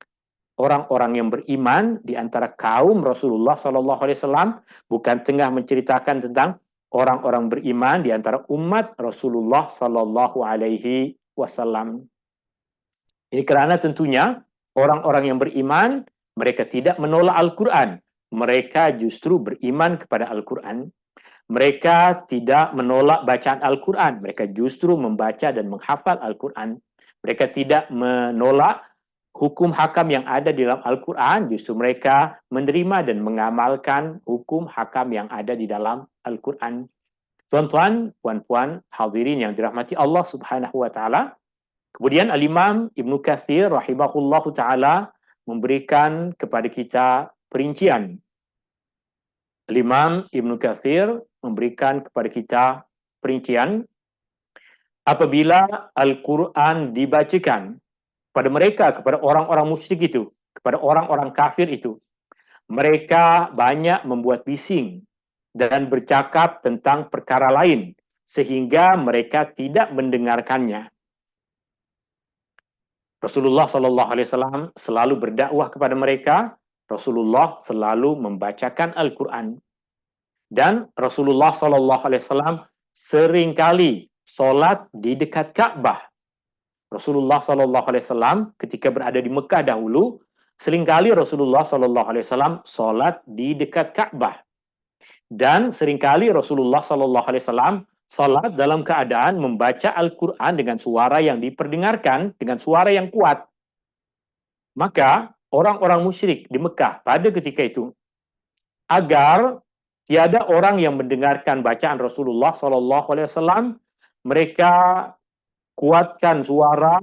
orang-orang yang beriman di antara kaum Rasulullah SAW, bukan tengah menceritakan tentang orang-orang beriman di antara umat Rasulullah SAW. Ini kerana tentunya orang-orang yang beriman, mereka tidak menolak Al-Quran, mereka justru beriman kepada Al-Quran. Mereka tidak menolak bacaan Al-Quran. Mereka justru membaca dan menghafal Al-Quran. Mereka tidak menolak hukum hakam yang ada di dalam Al-Quran. Justru mereka menerima dan mengamalkan hukum hakam yang ada di dalam Al-Quran. Tuan-tuan, puan-puan, hadirin yang dirahmati Allah Subhanahu wa taala. Kemudian Al-Imam Ibnu Katsir rahimahullahu taala memberikan kepada kita perincian. Al-Imam Ibnu Katsir memberikan kepada kita perincian apabila Al-Quran dibacakan kepada mereka, kepada orang-orang musyrik itu, kepada orang-orang kafir itu, mereka banyak membuat bising dan bercakap tentang perkara lain sehingga mereka tidak mendengarkannya. Rasulullah Sallallahu Alaihi Wasallam selalu berdakwah kepada mereka. Rasulullah selalu membacakan Al-Quran dan Rasulullah Sallallahu Alaihi Wasallam seringkali solat di dekat Ka'bah. Rasulullah Sallallahu Alaihi Wasallam ketika berada di Mekah dahulu, seringkali Rasulullah Sallallahu Alaihi Wasallam solat di dekat Ka'bah. Dan seringkali Rasulullah Sallallahu Alaihi Wasallam salat dalam keadaan membaca Al-Quran dengan suara yang diperdengarkan, dengan suara yang kuat. Maka orang-orang musyrik di Mekah pada ketika itu, agar tiada orang yang mendengarkan bacaan Rasulullah Sallallahu Alaihi Wasallam, mereka kuatkan suara,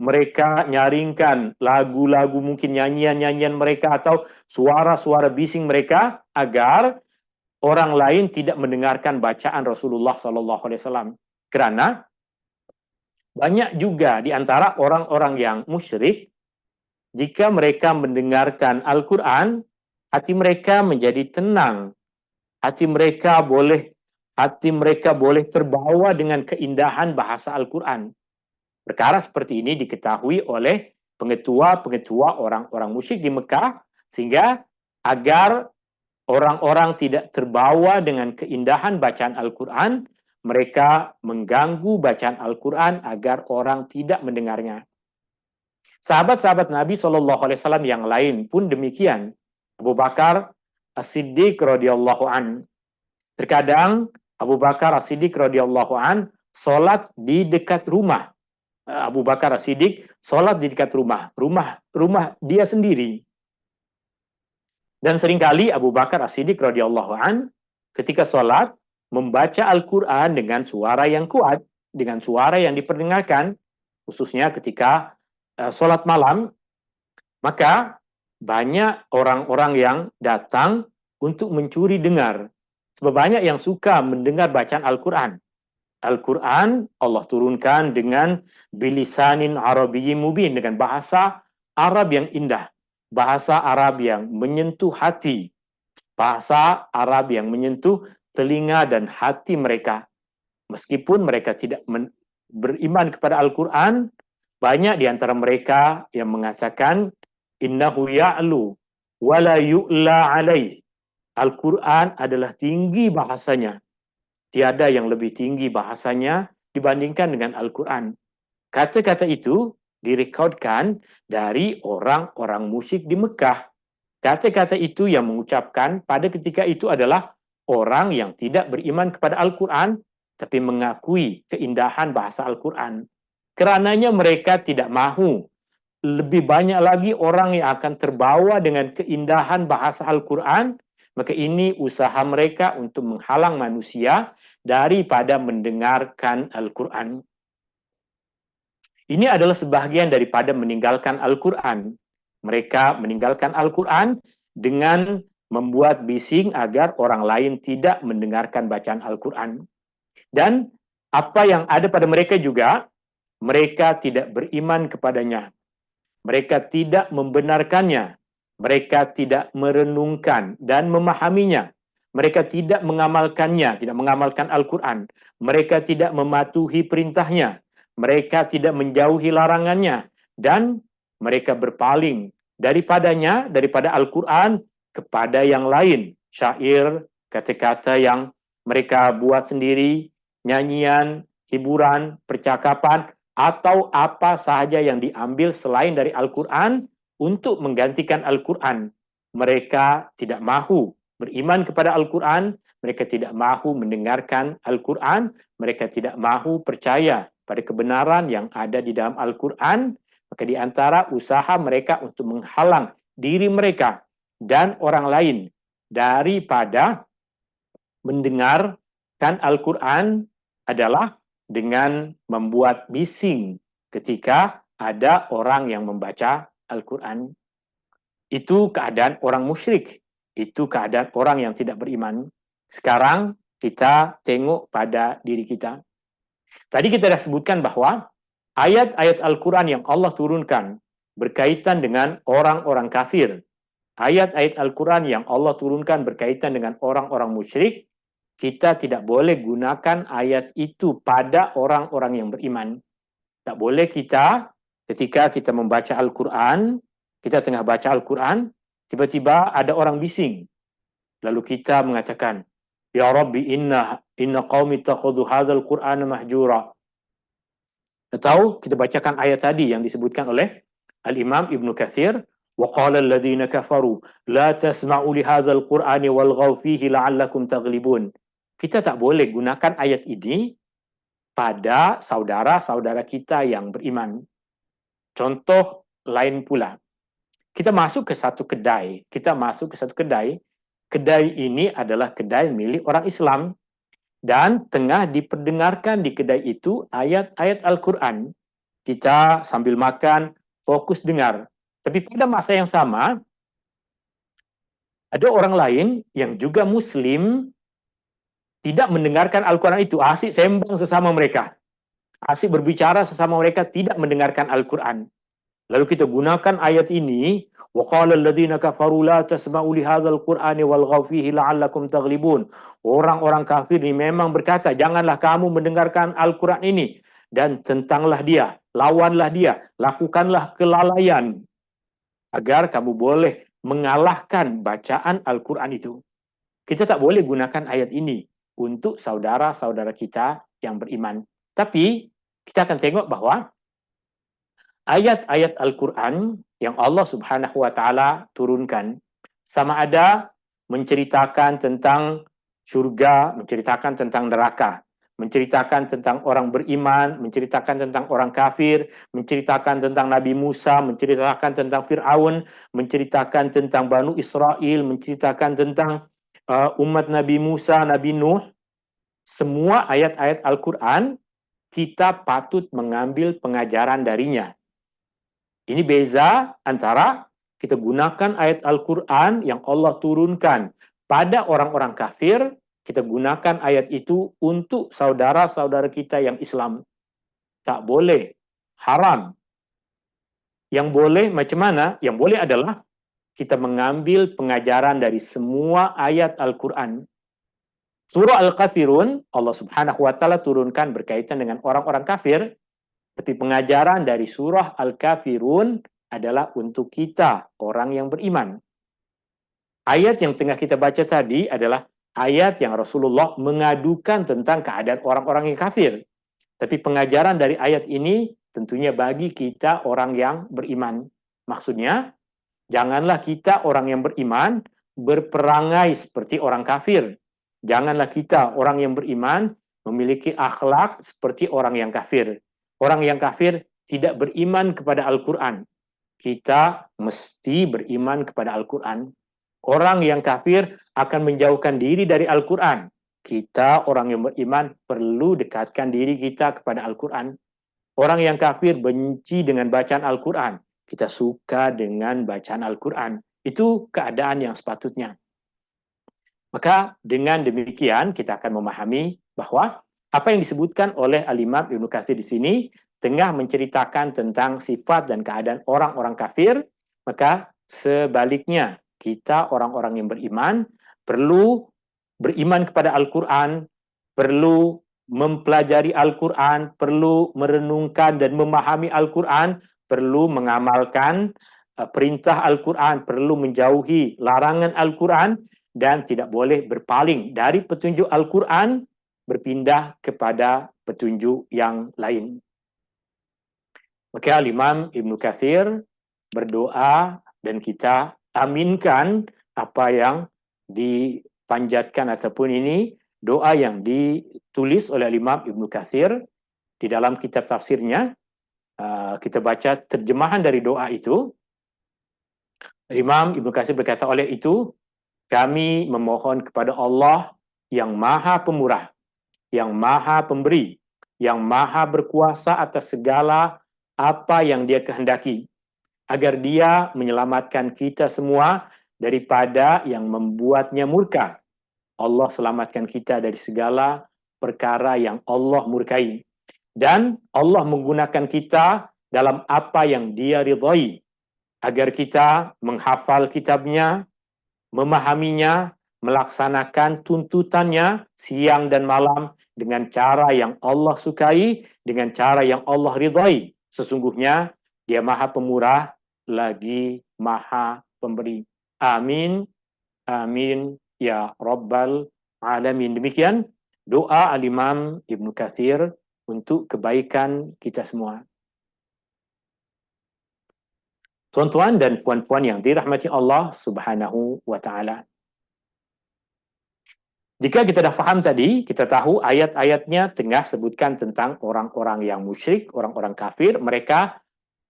mereka nyaringkan lagu-lagu, mungkin nyanyian-nyanyian mereka atau suara-suara bising mereka, agar orang lain tidak mendengarkan bacaan Rasulullah Sallallahu Alaihi Wasallam. Karena banyak juga di antara orang-orang yang musyrik, jika mereka mendengarkan Al-Quran, hati mereka menjadi tenang, hati mereka boleh terbawa dengan keindahan bahasa Al-Quran. Perkara seperti ini diketahui oleh pengetua-pengetua orang-orang musyrik di Mekah, sehingga agar orang-orang tidak terbawa dengan keindahan bacaan Al-Quran, mereka mengganggu bacaan Al-Quran agar orang tidak mendengarnya. Sahabat-sahabat Nabi SAW yang lain pun demikian. Abu Bakar As-Siddiq radhiyallahu an. Terkadang Abu Bakar As-Siddiq radhiyallahu an salat di dekat rumah. Abu Bakar As-Siddiq salat di dekat rumah dia sendiri. Dan seringkali Abu Bakar As-Siddiq radhiyallahu an ketika sholat membaca Al-Quran dengan suara yang kuat, dengan suara yang diperdengarkan, khususnya ketika sholat malam, maka banyak orang-orang yang datang untuk mencuri dengar. Sebab banyak yang suka mendengar bacaan Al-Quran. Al-Quran Allah turunkan dengan bilisanin arabiyyin mubin, dengan bahasa Arab yang indah. Bahasa Arab yang menyentuh hati, bahasa Arab yang menyentuh telinga dan hati mereka. Meskipun mereka tidak beriman kepada Al-Quran, banyak di antara mereka yang mengatakan, innahu ya'lu wa la yu'la alaih. Al-Quran adalah tinggi bahasanya. Tiada yang lebih tinggi bahasanya dibandingkan dengan Al-Quran. Kata-kata itu direkodkan dari orang-orang musyrik di Mekah. Kata-kata itu yang mengucapkan pada ketika itu adalah orang yang tidak beriman kepada Al-Quran, tapi mengakui keindahan bahasa Al-Quran. Kerananya mereka tidak mahu lebih banyak lagi orang yang akan terbawa dengan keindahan bahasa Al-Quran, maka ini usaha mereka untuk menghalang manusia daripada mendengarkan Al-Quran. Ini adalah sebahagian daripada meninggalkan Al-Quran. Mereka meninggalkan Al-Quran dengan membuat bising agar orang lain tidak mendengarkan bacaan Al-Quran. Dan apa yang ada pada mereka juga, mereka tidak beriman kepadanya. Mereka tidak membenarkannya. Mereka tidak merenungkan dan memahaminya. Mereka tidak mengamalkannya, tidak mengamalkan Al-Quran. Mereka tidak mematuhi perintahnya. Mereka tidak menjauhi larangannya, dan mereka berpaling daripadanya, daripada Al-Quran, kepada yang lain. Syair, kata-kata yang mereka buat sendiri, nyanyian, hiburan, percakapan, atau apa sahaja yang diambil selain dari Al-Quran untuk menggantikan Al-Quran. Mereka tidak mahu beriman kepada Al-Quran, mereka tidak mahu mendengarkan Al-Quran, mereka tidak mahu percaya pada kebenaran yang ada di dalam Al-Quran. Maka di antara usaha mereka untuk menghalang diri mereka dan orang lain daripada mendengarkan Al-Quran adalah dengan membuat bising ketika ada orang yang membaca Al-Quran. Itu keadaan orang musyrik, itu keadaan orang yang tidak beriman. Sekarang Kita tengok pada diri kita. Tadi kita dah sebutkan bahwa ayat-ayat Al-Quran yang Allah turunkan berkaitan dengan orang-orang kafir. Ayat-ayat Al-Quran yang Allah turunkan berkaitan dengan orang-orang musyrik, kita tidak boleh gunakan ayat itu pada orang-orang yang beriman. Tak boleh kita, ketika kita membaca Al-Quran, kita tengah baca Al-Quran, tiba-tiba ada orang bising. Lalu kita mengatakan, Ya Rabbi inna qaumi takhudhu hadzal Qur'ana mahjura. Atau kita bacakan ayat tadi yang disebutkan oleh Al-Imam Ibnu Katsir, wa qala alladziina kafaru la tasma'u li hadzal Qur'ani walghaw fihi la'allakum taghlibun. Kita tak boleh gunakan ayat ini pada saudara-saudara kita yang beriman. Contoh lain pula. Kita masuk ke satu kedai. Kedai ini adalah kedai milik orang Islam. Dan tengah diperdengarkan di kedai itu ayat-ayat Al-Quran. Kita sambil makan, fokus dengar. Tapi pada masa yang sama, ada orang lain yang juga Muslim, tidak mendengarkan Al-Quran itu. Asyik sembang sesama mereka. Asyik berbicara sesama mereka, tidak mendengarkan Al-Quran. Lalu kita gunakan ayat ini, وَقَالَ الَّذِينَ كَفَرُوا لَا تَسْمَعُوا لِهَذَا الْقُرْآنِ وَالْغَوْا فِيهِ لَعَلَّكُمْ تَغْلِبُونَ. Orang-orang kafir ini memang berkata, janganlah kamu mendengarkan Al-Quran ini, dan tentanglah dia, lawanlah dia, lakukanlah kelalaian, agar kamu boleh mengalahkan bacaan Al-Quran itu. Kita tak boleh gunakan ayat ini untuk saudara-saudara kita yang beriman. Tapi, kita akan tengok bahwa ayat-ayat Al-Quran yang Allah Subhanahu wa Ta'ala turunkan, sama ada menceritakan tentang surga, menceritakan tentang neraka, menceritakan tentang orang beriman, menceritakan tentang orang kafir, menceritakan tentang Nabi Musa, menceritakan tentang Fir'aun, menceritakan tentang Banu Israel, menceritakan tentang umat Nabi Musa, Nabi Nuh. Semua ayat-ayat Al-Quran kita patut mengambil pengajaran darinya. Ini beza antara kita gunakan ayat Al-Quran yang Allah turunkan pada orang-orang kafir, kita gunakan ayat itu untuk saudara-saudara kita yang Islam. Tak boleh, haram. Yang boleh macam mana? Yang boleh adalah kita mengambil pengajaran dari semua ayat Al-Quran. Surah Al-Kafirun, Allah Subhanahu wa Ta'ala turunkan berkaitan dengan orang-orang kafir, tapi pengajaran dari surah Al-Kafirun adalah untuk kita, orang yang beriman. Ayat yang tengah kita baca tadi adalah ayat yang Rasulullah mengadukan tentang keadaan orang-orang yang kafir. Tapi pengajaran dari ayat ini tentunya bagi kita orang yang beriman. Maksudnya, janganlah kita orang yang beriman berperangai seperti orang kafir. Janganlah kita orang yang beriman memiliki akhlak seperti orang yang kafir. Orang yang kafir tidak beriman kepada Al-Quran. Kita mesti beriman kepada Al-Quran. Orang yang kafir akan menjauhkan diri dari Al-Quran. Kita orang yang beriman perlu dekatkan diri kita kepada Al-Quran. Orang yang kafir benci dengan bacaan Al-Quran. Kita suka dengan bacaan Al-Quran. Itu keadaan yang sepatutnya. Maka dengan demikian kita akan memahami bahwa apa yang disebutkan oleh Al-Imam Ibnu Katsir di sini tengah menceritakan tentang sifat dan keadaan orang-orang kafir, maka sebaliknya kita orang-orang yang beriman perlu beriman kepada Al-Quran, perlu mempelajari Al-Quran, perlu merenungkan dan memahami Al-Quran, perlu mengamalkan perintah Al-Quran, perlu menjauhi larangan Al-Quran, dan tidak boleh berpaling dari petunjuk Al-Quran berpindah kepada petunjuk yang lain. Maka Imam Ibnu Katsir berdoa dan kita aminkan apa yang dipanjatkan ataupun ini doa yang ditulis oleh Imam Ibnu Katsir di dalam kitab tafsirnya. Kita baca terjemahan dari doa itu. Imam Ibnu Katsir berkata, oleh itu kami memohon kepada Allah yang Maha Pemurah, yang Maha Pemberi, yang Maha Berkuasa atas segala apa yang Dia kehendaki, agar Dia menyelamatkan kita semua daripada yang membuatnya murka. Allah selamatkan kita dari segala perkara yang Allah murkai. Dan Allah menggunakan kita dalam apa yang Dia ridhai, agar kita menghafal kitabnya, memahaminya, melaksanakan tuntutannya siang dan malam dengan cara yang Allah sukai, dengan cara yang Allah ridhai. Sesungguhnya Dia Maha Pemurah lagi Maha Pemberi. Amin. Amin ya Rabbal Alamin. Demikian doa Al-Imam Ibnu Katsir untuk kebaikan kita semua. Tuan-tuan dan puan-puan yang dirahmati Allah Subhanahu wa taala. Jika kita dah faham tadi, kita tahu ayat-ayatnya tengah sebutkan tentang orang-orang yang musyrik, orang-orang kafir, mereka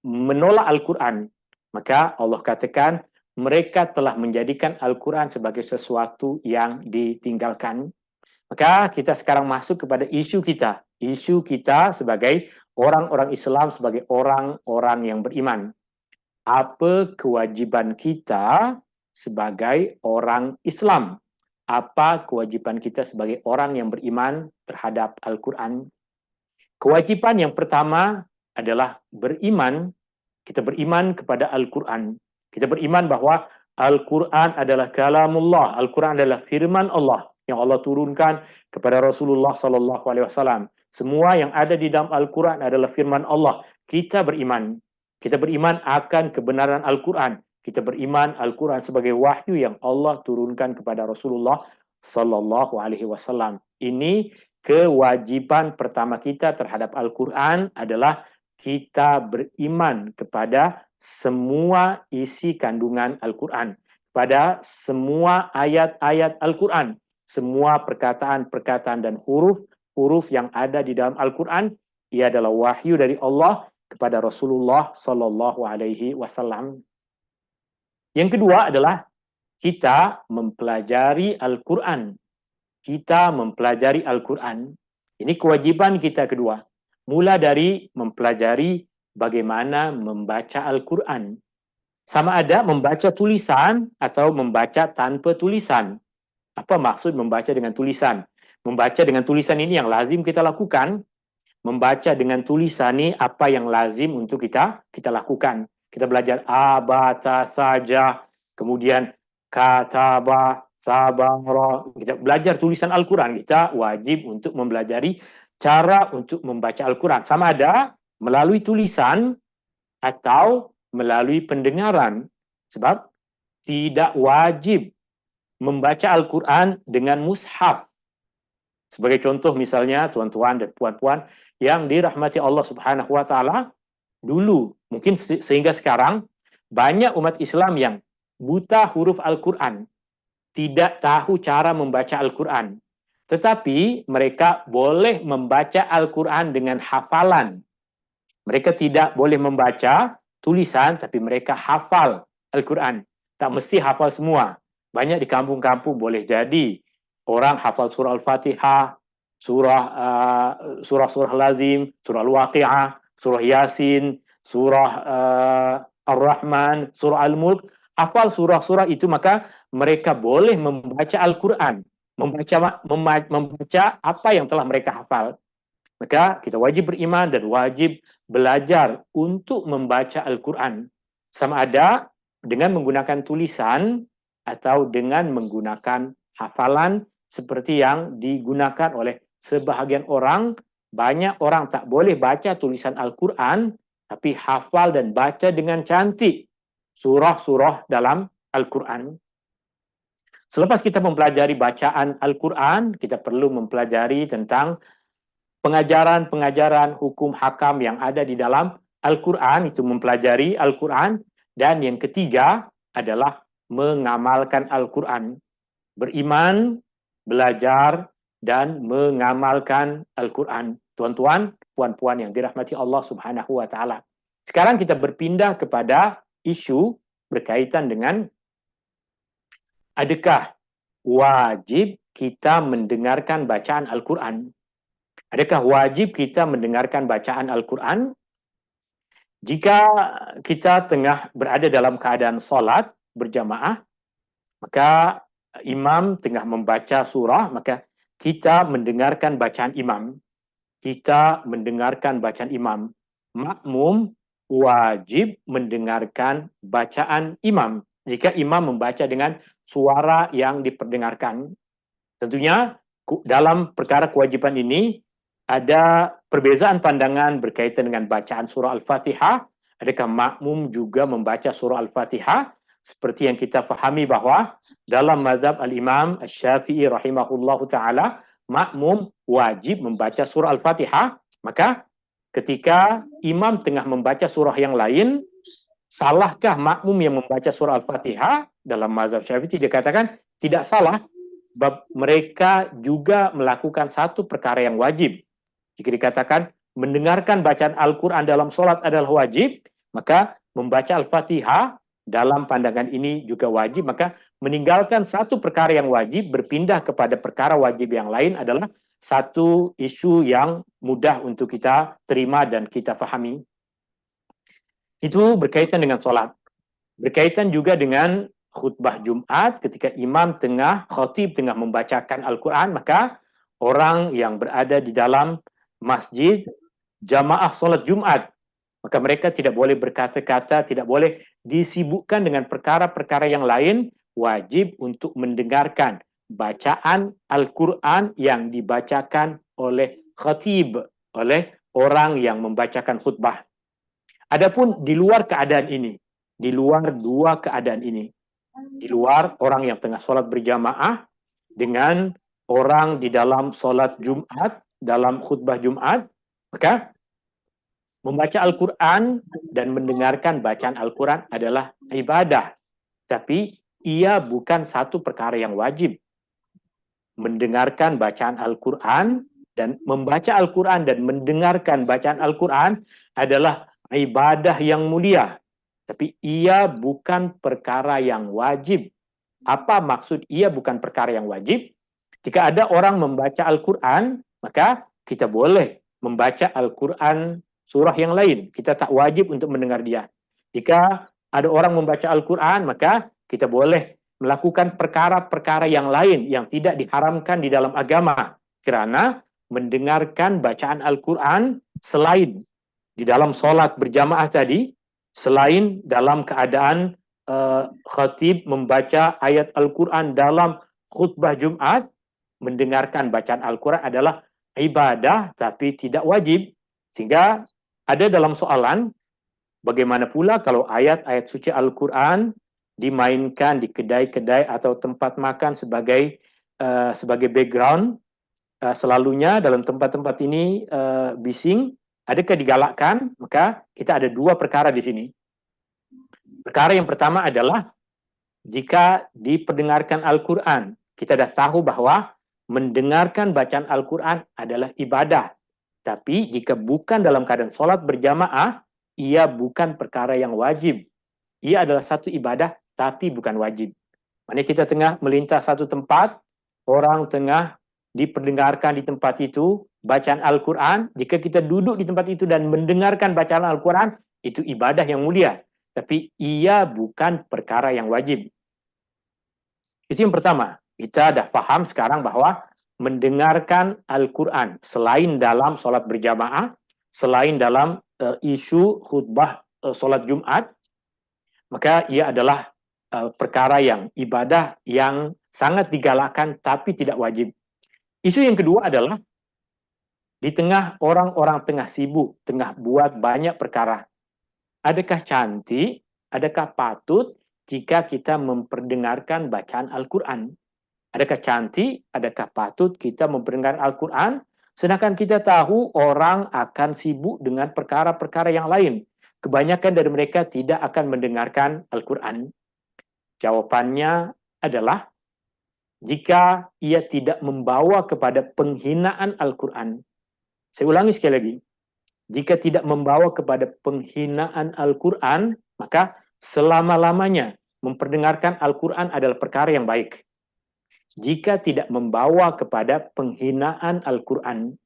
menolak Al-Quran. Maka Allah katakan, mereka telah menjadikan Al-Quran sebagai sesuatu yang ditinggalkan. Maka kita sekarang masuk kepada isu kita. Isu kita sebagai orang-orang Islam, sebagai orang-orang yang beriman. Apa kewajiban kita sebagai orang Islam? Apa kewajiban kita sebagai orang yang beriman terhadap Al-Quran? Kewajiban yang pertama adalah beriman. Kita beriman kepada Al-Quran. Kita beriman bahwa Al-Quran adalah kalamullah. Al-Quran adalah firman Allah yang Allah turunkan kepada Rasulullah SAW. Semua yang ada di dalam Al-Quran adalah firman Allah. Kita beriman. Kita beriman akan kebenaran Al-Quran. Kita beriman Al-Quran sebagai wahyu yang Allah turunkan kepada Rasulullah SAW. Ini kewajiban pertama kita terhadap Al-Quran adalah kita beriman kepada semua isi kandungan Al-Quran, pada semua ayat-ayat Al-Quran, semua perkataan-perkataan dan huruf-huruf yang ada di dalam Al-Quran, ia adalah wahyu dari Allah kepada Rasulullah Sallallahu Alaihi Wasallam. Yang kedua adalah kita mempelajari Al-Quran. Kita mempelajari Al-Quran. Ini kewajiban kita kedua. Mula dari mempelajari bagaimana membaca Al-Quran. Sama ada membaca tulisan atau membaca tanpa tulisan. Apa maksud membaca dengan tulisan? Membaca dengan tulisan ini yang lazim kita lakukan. Membaca dengan tulisan ini apa yang lazim untuk kita lakukan. Kita belajar abata saja, kemudian kataba, sabara. Kita belajar tulisan Al-Quran. Kita wajib untuk mempelajari cara untuk membaca Al-Quran. Sama ada melalui tulisan atau melalui pendengaran. Sebab tidak wajib membaca Al-Quran dengan mushaf. Sebagai contoh misalnya, tuan-tuan dan puan-puan yang dirahmati Allah Subhanahu wa taala, dulu mungkin sehingga sekarang banyak umat Islam yang buta huruf Al-Quran, tidak tahu cara membaca Al-Quran. Tetapi mereka boleh membaca Al-Quran dengan hafalan. Mereka tidak boleh membaca tulisan, tapi mereka hafal Al-Quran. Tak mesti hafal semua. Banyak di kampung-kampung boleh jadi orang hafal surah Al-Fatihah, surah-surah lazim, surah Al-Waqi'ah, surah Yasin, surah Ar-Rahman, surah Al-Mulk. Hafal surah-surah itu, maka mereka boleh membaca Al-Quran, membaca apa yang telah mereka hafal. Maka kita wajib beriman dan wajib belajar untuk membaca Al-Quran. Sama ada dengan menggunakan tulisan atau dengan menggunakan hafalan seperti yang digunakan oleh sebahagian orang. Banyak orang tak boleh baca tulisan Al-Quran, tapi hafal dan baca dengan cantik surah-surah dalam Al-Quran. Selepas kita mempelajari bacaan Al-Quran, kita perlu mempelajari tentang pengajaran-pengajaran hukum hakam yang ada di dalam Al-Quran, itu mempelajari Al-Quran. Dan yang ketiga adalah mengamalkan Al-Quran. Beriman, belajar, dan mengamalkan Al-Quran. Tuan-tuan, puan-puan yang dirahmati Allah Subhanahu wa taala. Sekarang kita berpindah kepada isu berkaitan dengan adakah wajib kita mendengarkan bacaan Al-Quran? Adakah wajib kita mendengarkan bacaan Al-Quran? Jika kita tengah berada dalam keadaan solat berjamaah, maka imam tengah membaca surah, maka kita mendengarkan bacaan imam. Kita mendengarkan bacaan imam. Makmum wajib mendengarkan bacaan imam. Jika imam membaca dengan suara yang diperdengarkan. Tentunya dalam perkara kewajiban ini ada perbezaan pandangan berkaitan dengan bacaan surah Al-Fatihah. Adakah makmum juga membaca surah Al-Fatihah? Seperti yang kita fahami bahwa dalam mazhab Al-Imam Asy-Syafi'i rahimahullahu taala, makmum wajib membaca surah Al-Fatihah. Maka ketika imam tengah membaca surah yang lain, salahkah makmum yang membaca surah Al-Fatihah? Dalam mazhab Syafi'i dikatakan tidak salah, sebab mereka juga melakukan satu perkara yang wajib. Jika dikatakan mendengarkan bacaan Al-Quran dalam sholat adalah wajib, maka membaca Al-Fatihah dalam pandangan ini juga wajib. Maka meninggalkan satu perkara yang wajib, berpindah kepada perkara wajib yang lain adalah satu isu yang mudah untuk kita terima dan kita fahami. Itu berkaitan dengan sholat. Berkaitan juga dengan khutbah Jumat, ketika imam khatib tengah membacakan Al-Quran, maka orang yang berada di dalam masjid jamaah sholat Jumat, maka mereka tidak boleh berkata-kata, tidak boleh disibukkan dengan perkara-perkara yang lain, wajib untuk mendengarkan bacaan Al-Quran yang dibacakan oleh khatib, oleh orang yang membacakan khutbah. Adapun di luar keadaan ini, di luar dua keadaan ini, di luar orang yang tengah sholat berjamaah dengan orang di dalam sholat Jumat, dalam khutbah Jumat, maka membaca Al-Quran dan mendengarkan bacaan Al-Quran adalah ibadah. Tapi ia bukan satu perkara yang wajib. Mendengarkan bacaan Al-Quran dan membaca Al-Quran dan mendengarkan bacaan Al-Quran adalah ibadah yang mulia. Tapi ia bukan perkara yang wajib. Apa maksud ia bukan perkara yang wajib? Jika ada orang membaca Al-Quran, maka kita boleh membaca Al-Quran surah yang lain. Kita tak wajib untuk mendengar dia. Jika ada orang membaca Al-Quran, maka kita boleh melakukan perkara-perkara yang lain yang tidak diharamkan di dalam agama. Kerana mendengarkan bacaan Al-Quran selain di dalam sholat berjamaah tadi, selain dalam keadaan khatib membaca ayat Al-Quran dalam khutbah Jumat, mendengarkan bacaan Al-Quran adalah ibadah tapi tidak wajib. Sehingga ada dalam soalan, bagaimana pula kalau ayat-ayat suci Al-Quran dimainkan di kedai-kedai atau tempat makan sebagai background, selalunya dalam tempat-tempat ini bising, adakah digalakkan? Maka kita ada dua perkara di sini. Perkara yang pertama adalah jika diperdengarkan Al-Quran, kita dah tahu bahwa mendengarkan bacaan Al-Quran adalah ibadah. Tapi jika bukan dalam keadaan sholat berjamaah, ia bukan perkara yang wajib. Ia adalah satu ibadah, tapi bukan wajib. Maksudnya kita tengah melintas satu tempat, orang tengah diperdengarkan di tempat itu, bacaan Al-Quran. Jika kita duduk di tempat itu dan mendengarkan bacaan Al-Quran, itu ibadah yang mulia. Tapi ia bukan perkara yang wajib. Itu yang pertama. Kita dah faham sekarang bahwa mendengarkan Al-Quran selain dalam solat berjamaah, selain dalam isu khutbah solat Jumat, maka ia adalah perkara yang ibadah yang sangat digalakkan tapi tidak wajib. Isu yang kedua adalah di tengah orang-orang tengah sibuk, tengah buat banyak perkara. Adakah cantik, adakah patut jika kita memperdengarkan bacaan Al-Quran? Adakah cantik, adakah patut kita memperdengarkan Al-Quran? Sedangkan kita tahu orang akan sibuk dengan perkara-perkara yang lain. Kebanyakan dari mereka tidak akan mendengarkan Al-Quran. Jawabannya adalah, jika ia tidak membawa kepada penghinaan Al-Quran. Saya ulangi sekali lagi. Jika tidak membawa kepada penghinaan Al-Quran, maka selama-lamanya memperdengarkan Al-Quran adalah perkara yang baik. Jika tidak membawa kepada penghinaan Al-Quran.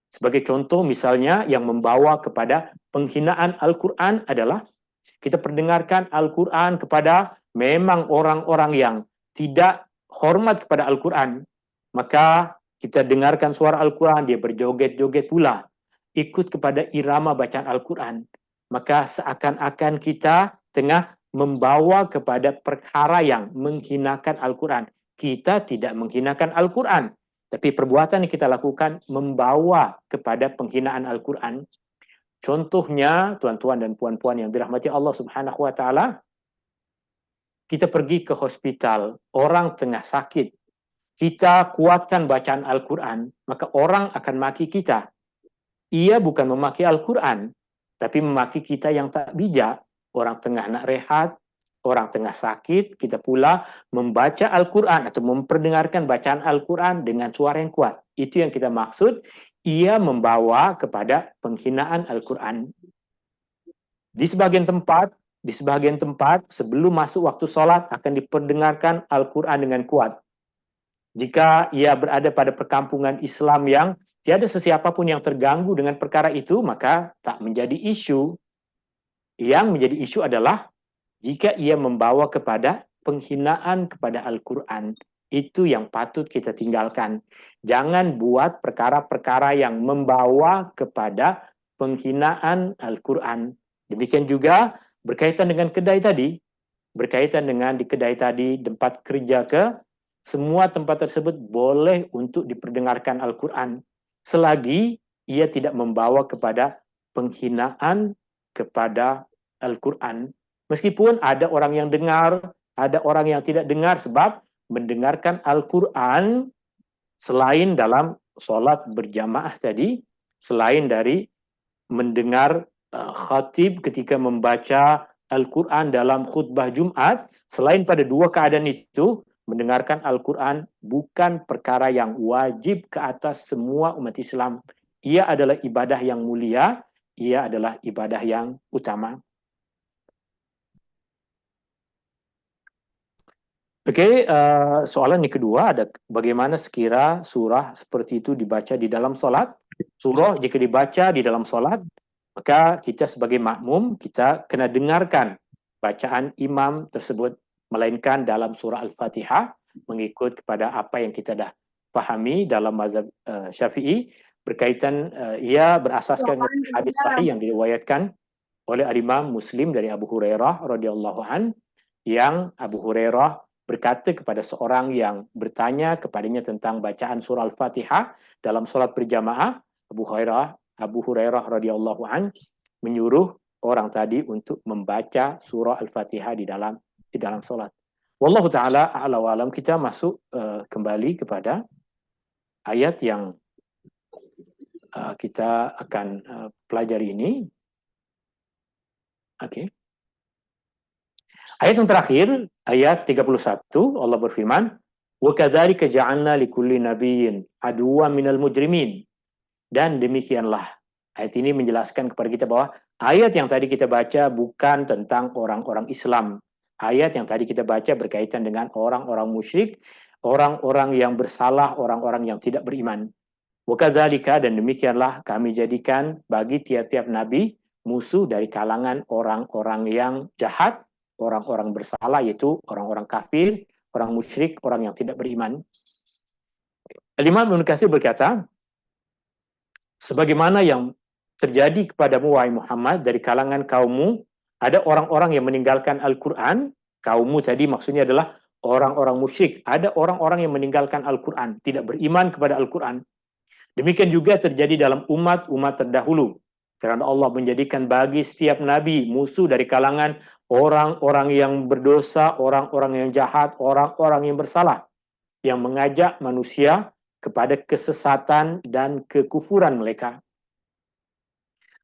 Sebagai contoh misalnya yang membawa kepada penghinaan Al-Quran adalah kita perdengarkan Al-Quran kepada memang orang-orang yang tidak hormat kepada Al-Quran, maka kita dengarkan suara Al-Quran, dia berjoget-joget pula, ikut kepada irama bacaan Al-Quran, maka seakan-akan kita tengah membawa kepada perkara yang menghinakan Al-Quran. Kita tidak menghinakan Al-Quran, tapi perbuatan yang kita lakukan membawa kepada penghinaan Al-Quran. Contohnya, tuan-tuan dan puan-puan yang dirahmati Allah Subhanahu wa taala, kita pergi ke hospital, orang tengah sakit, kita kuatkan bacaan Al-Quran, maka orang akan maki kita. Ia bukan memaki Al-Quran, tapi memaki kita yang tak bijak. Orang tengah nak rehat, orang tengah sakit, kita pula membaca Al-Quran atau memperdengarkan bacaan Al-Quran dengan suara yang kuat. Itu yang kita maksud, ia membawa kepada penghinaan Al-Quran. Di sebagian tempat, sebelum masuk waktu sholat akan diperdengarkan Al-Quran dengan kuat. Jika ia berada pada perkampungan Islam yang tiada sesiapa pun yang terganggu dengan perkara itu, maka tak menjadi isu. Yang menjadi isu adalah jika ia membawa kepada penghinaan kepada Al-Quran. Itu yang patut kita tinggalkan. Jangan buat perkara-perkara yang membawa kepada penghinaan Al-Quran. Demikian juga berkaitan dengan kedai tadi, berkaitan dengan di kedai tadi, tempat kerja semua tempat tersebut boleh untuk diperdengarkan Al-Quran selagi ia tidak membawa kepada penghinaan kepada Al-Quran. Meskipun ada orang yang dengar, ada orang yang tidak dengar, sebab mendengarkan Al-Quran selain dalam solat berjamaah tadi, selain dari mendengar khatib ketika membaca Al-Quran dalam khutbah Jumat, selain pada dua keadaan itu, mendengarkan Al-Quran bukan perkara yang wajib ke atas semua umat Islam. Ia adalah ibadah yang mulia, ia adalah ibadah yang utama. Oke, soalan yang kedua ada bagaimana sekira surah seperti itu dibaca di dalam solat. Surah jika dibaca di dalam solat, maka kita sebagai makmum, kita kena dengarkan bacaan imam tersebut, melainkan dalam surah Al-Fatihah, mengikut kepada apa yang kita dah pahami dalam mazhab Syafi'i, berkaitan ia berasaskan hadis sahih yang diriwayatkan oleh Imam Muslim dari Abu Hurairah radhiyallahu an, yang Abu Hurairah berkata kepada seorang yang bertanya kepadanya tentang bacaan surah Al-Fatihah dalam solat berjamaah, Abu Hurairah radhiyallahu an menyuruh orang tadi untuk membaca surah Al-Fatihah di dalam solat. Wallahu taala a'la wa alam. Kita masuk kembali kepada ayat yang kita akan pelajari ini. Oke. Ayat yang terakhir, ayat 31, Allah berfirman, وَكَذَلِكَ جَعَلْنَا لِكُلِّ نَبِيٍّ عَدُوًّا مِنَ الْمُجْرِمِينَ. Dan demikianlah. Ayat ini menjelaskan kepada kita bahwa ayat yang tadi kita baca bukan tentang orang-orang Islam. Ayat yang tadi kita baca berkaitan dengan orang-orang musyrik, orang-orang yang bersalah, orang-orang yang tidak beriman. وَكَذَلِكَ, dan demikianlah kami jadikan bagi tiap-tiap nabi musuh dari kalangan orang-orang yang jahat, orang-orang bersalah, yaitu orang-orang kafir, orang musyrik, orang yang tidak beriman. Imam Ibnu Katsir berkata, sebagaimana yang terjadi kepadamu wahai Muhammad dari kalangan kaummu, ada orang-orang yang meninggalkan Al-Quran. Kaummu tadi maksudnya adalah orang-orang musyrik. Ada orang-orang yang meninggalkan Al-Quran, tidak beriman kepada Al-Quran. Demikian juga terjadi dalam umat-umat terdahulu. Karena Allah menjadikan bagi setiap nabi musuh dari kalangan orang-orang yang berdosa, orang-orang yang jahat, orang-orang yang bersalah, yang mengajak manusia kepada kesesatan dan kekufuran mereka.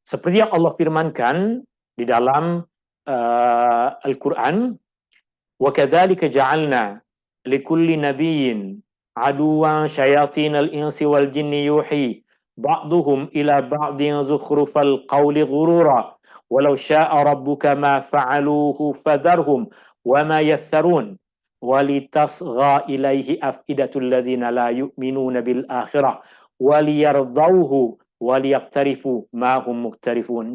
Seperti yang Allah firmankan di dalam Al-Quran, وَكَذَلِكَ جَعَلْنَا لِكُلِّ نَبِيٍّ عَدُوًّا شَيَاطِينَ الْإِنسِ وَالْجِنِّ يُوحِي بَعْضُهُمْ إِلَى بَعْضٍ زُخْرُفَ الْقَوْلِ غُرُورًا وَلَوْ شَاءَ رَبُّكَ مَا فَعَلُوهُ فَذَرْهُمْ وَمَا يَفْتَرُونَ وَلِتَصْغَى إِلَيْهِ أَفْئِدَةُ الَّذِينَ لَا يُؤْمِنُونَ بِالْآخِرَةِ وَلِيَرْضَوْهُ وَلِيَقْتَرِفُوا مَا هُمْ مُقْتَرِفُونَ.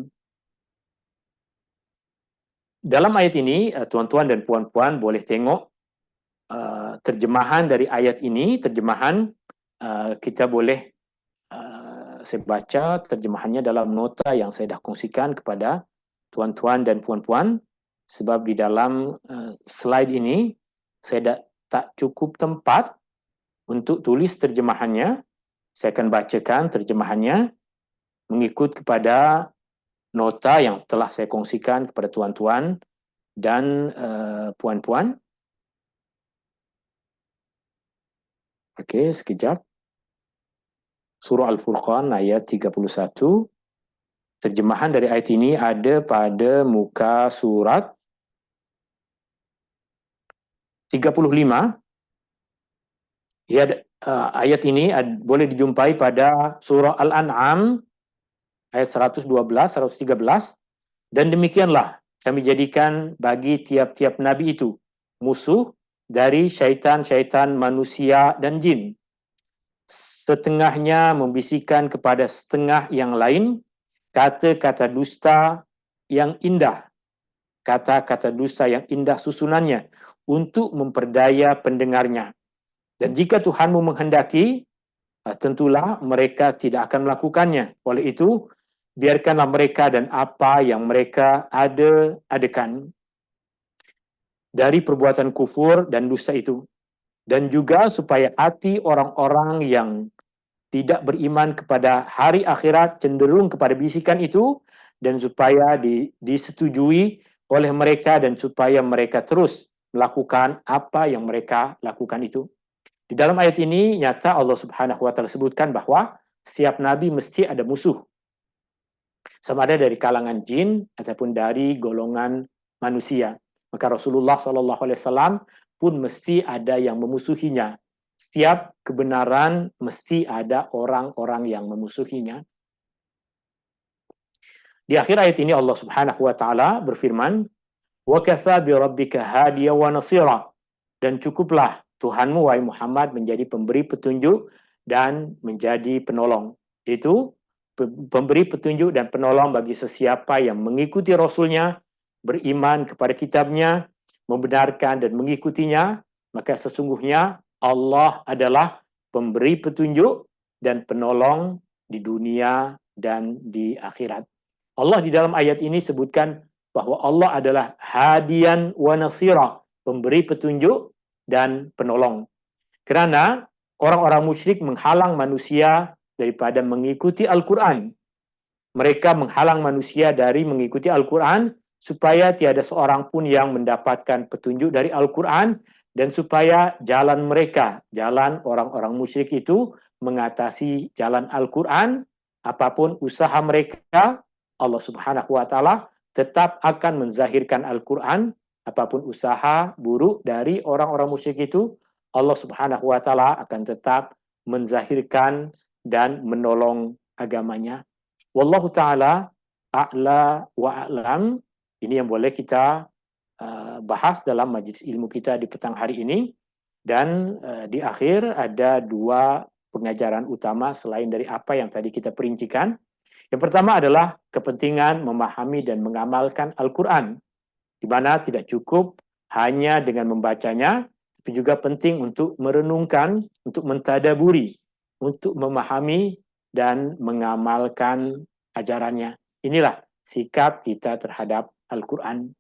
Dalam ayat ini, tuan-tuan dan puan-puan boleh tengok terjemahan dari ayat ini, kita boleh saya baca terjemahannya dalam nota yang saya dah kongsikan kepada tuan-tuan dan puan-puan, sebab di dalam slide ini saya tak cukup tempat untuk tulis terjemahannya. Saya akan bacakan terjemahannya mengikut kepada nota yang telah saya kongsikan kepada tuan-tuan dan puan-puan. Okey, sekejap. Surah Al-Furqan ayat 31. Terjemahan dari ayat ini ada pada muka surat 35. Ayat ini boleh dijumpai pada surah Al-An'am ayat 112, 113. Dan demikianlah kami jadikan bagi tiap-tiap nabi itu musuh dari syaitan-syaitan manusia dan jin. Setengahnya membisikkan kepada setengah yang lain kata-kata dusta yang indah, kata-kata dusta yang indah susunannya untuk memperdaya pendengarnya. Dan jika Tuhanmu menghendaki, tentulah mereka tidak akan melakukannya. Oleh itu, biarkanlah mereka dan apa yang mereka adakan dari perbuatan kufur dan dusta itu. Dan juga supaya hati orang-orang yang tidak beriman kepada hari akhirat cenderung kepada bisikan itu, dan supaya disetujui oleh mereka, dan supaya mereka terus melakukan apa yang mereka lakukan itu. Di dalam ayat ini nyata Allah Subhanahu wa taala sebutkan bahwa setiap nabi mesti ada musuh. Sama ada dari kalangan jin ataupun dari golongan manusia. Maka Rasulullah SAW pun mesti ada yang memusuhinya. Setiap kebenaran mesti ada orang-orang yang memusuhinya. Di akhir ayat ini Allah Subhanahu wa taala berfirman, "Wa kafa bi rabbika hadiya wa nasira." Dan cukuplah Tuhanmu wahai Muhammad menjadi pemberi petunjuk dan menjadi penolong. Itu pemberi petunjuk dan penolong bagi sesiapa yang mengikuti Rasulnya, beriman kepada kitabnya, membenarkan dan mengikutinya, maka sesungguhnya Allah adalah pemberi petunjuk dan penolong di dunia dan di akhirat. Allah di dalam ayat ini sebutkan bahwa Allah adalah hadiyan wa nasira, pemberi petunjuk dan penolong. Kerana orang-orang musyrik menghalang manusia daripada mengikuti Al-Quran. Mereka menghalang manusia dari mengikuti Al-Quran supaya tiada seorang pun yang mendapatkan petunjuk dari Al-Quran, dan supaya jalan mereka, jalan orang-orang musyrik itu mengatasi jalan Al-Quran. Apapun usaha mereka, Allah Subhanahu wa taala tetap akan menzahirkan Al-Quran. Apapun usaha buruk dari orang-orang musyrik itu, Allah Subhanahu wa taala akan tetap menzahirkan dan menolong agamanya. Wallahu taala a'la wa a'lam. Ini yang boleh kita bahas dalam majlis ilmu kita di petang hari ini. Dan di akhir ada dua pengajaran utama selain dari apa yang tadi kita perincikan. Yang pertama adalah kepentingan memahami dan mengamalkan Al-Quran, di mana tidak cukup hanya dengan membacanya, tapi juga penting untuk merenungkan, untuk mentadaburi, untuk memahami dan mengamalkan ajarannya. Inilah sikap kita terhadap Al-Quran.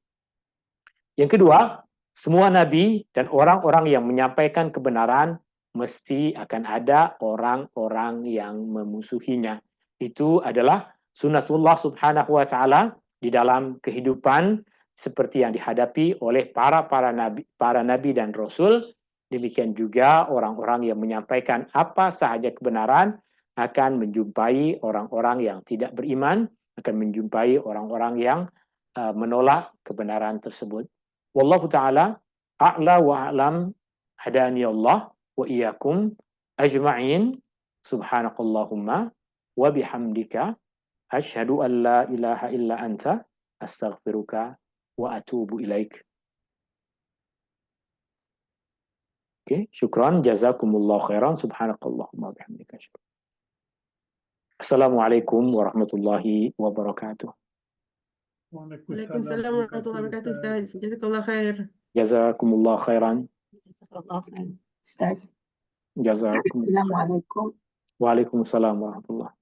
Yang kedua, semua nabi dan orang-orang yang menyampaikan kebenaran mesti akan ada orang-orang yang memusuhinya. Itu adalah sunnatullah Subhanahu wa taala di dalam kehidupan seperti yang dihadapi oleh para nabi dan rasul. Demikian juga orang-orang yang menyampaikan apa sahaja kebenaran akan menjumpai orang-orang yang tidak beriman, akan menjumpai orang-orang yang menolak kebenaran tersebut. Wallahu ta'ala a'la wa a'lam, hadani Allah wa iyyakum ajma'in. Subhanakallahumma wa bihamdika asyhadu an la ilaha illa anta astaghfiruka wa atubu ilaik. Oke, syukran, jazakumullah khairan, subhanakallahumma wa bihamdika. Assalamualaikum warahmatullahi wabarakatuh. Waalaikumsalam warahmatullahi wabarakatuh, Ustaz. Jazakallah khair. Jazakumullah khairan. Jazakallah khair. Ustaz. Jazakum. Assalamualaikum. Waalaikumsalam warahmatullahi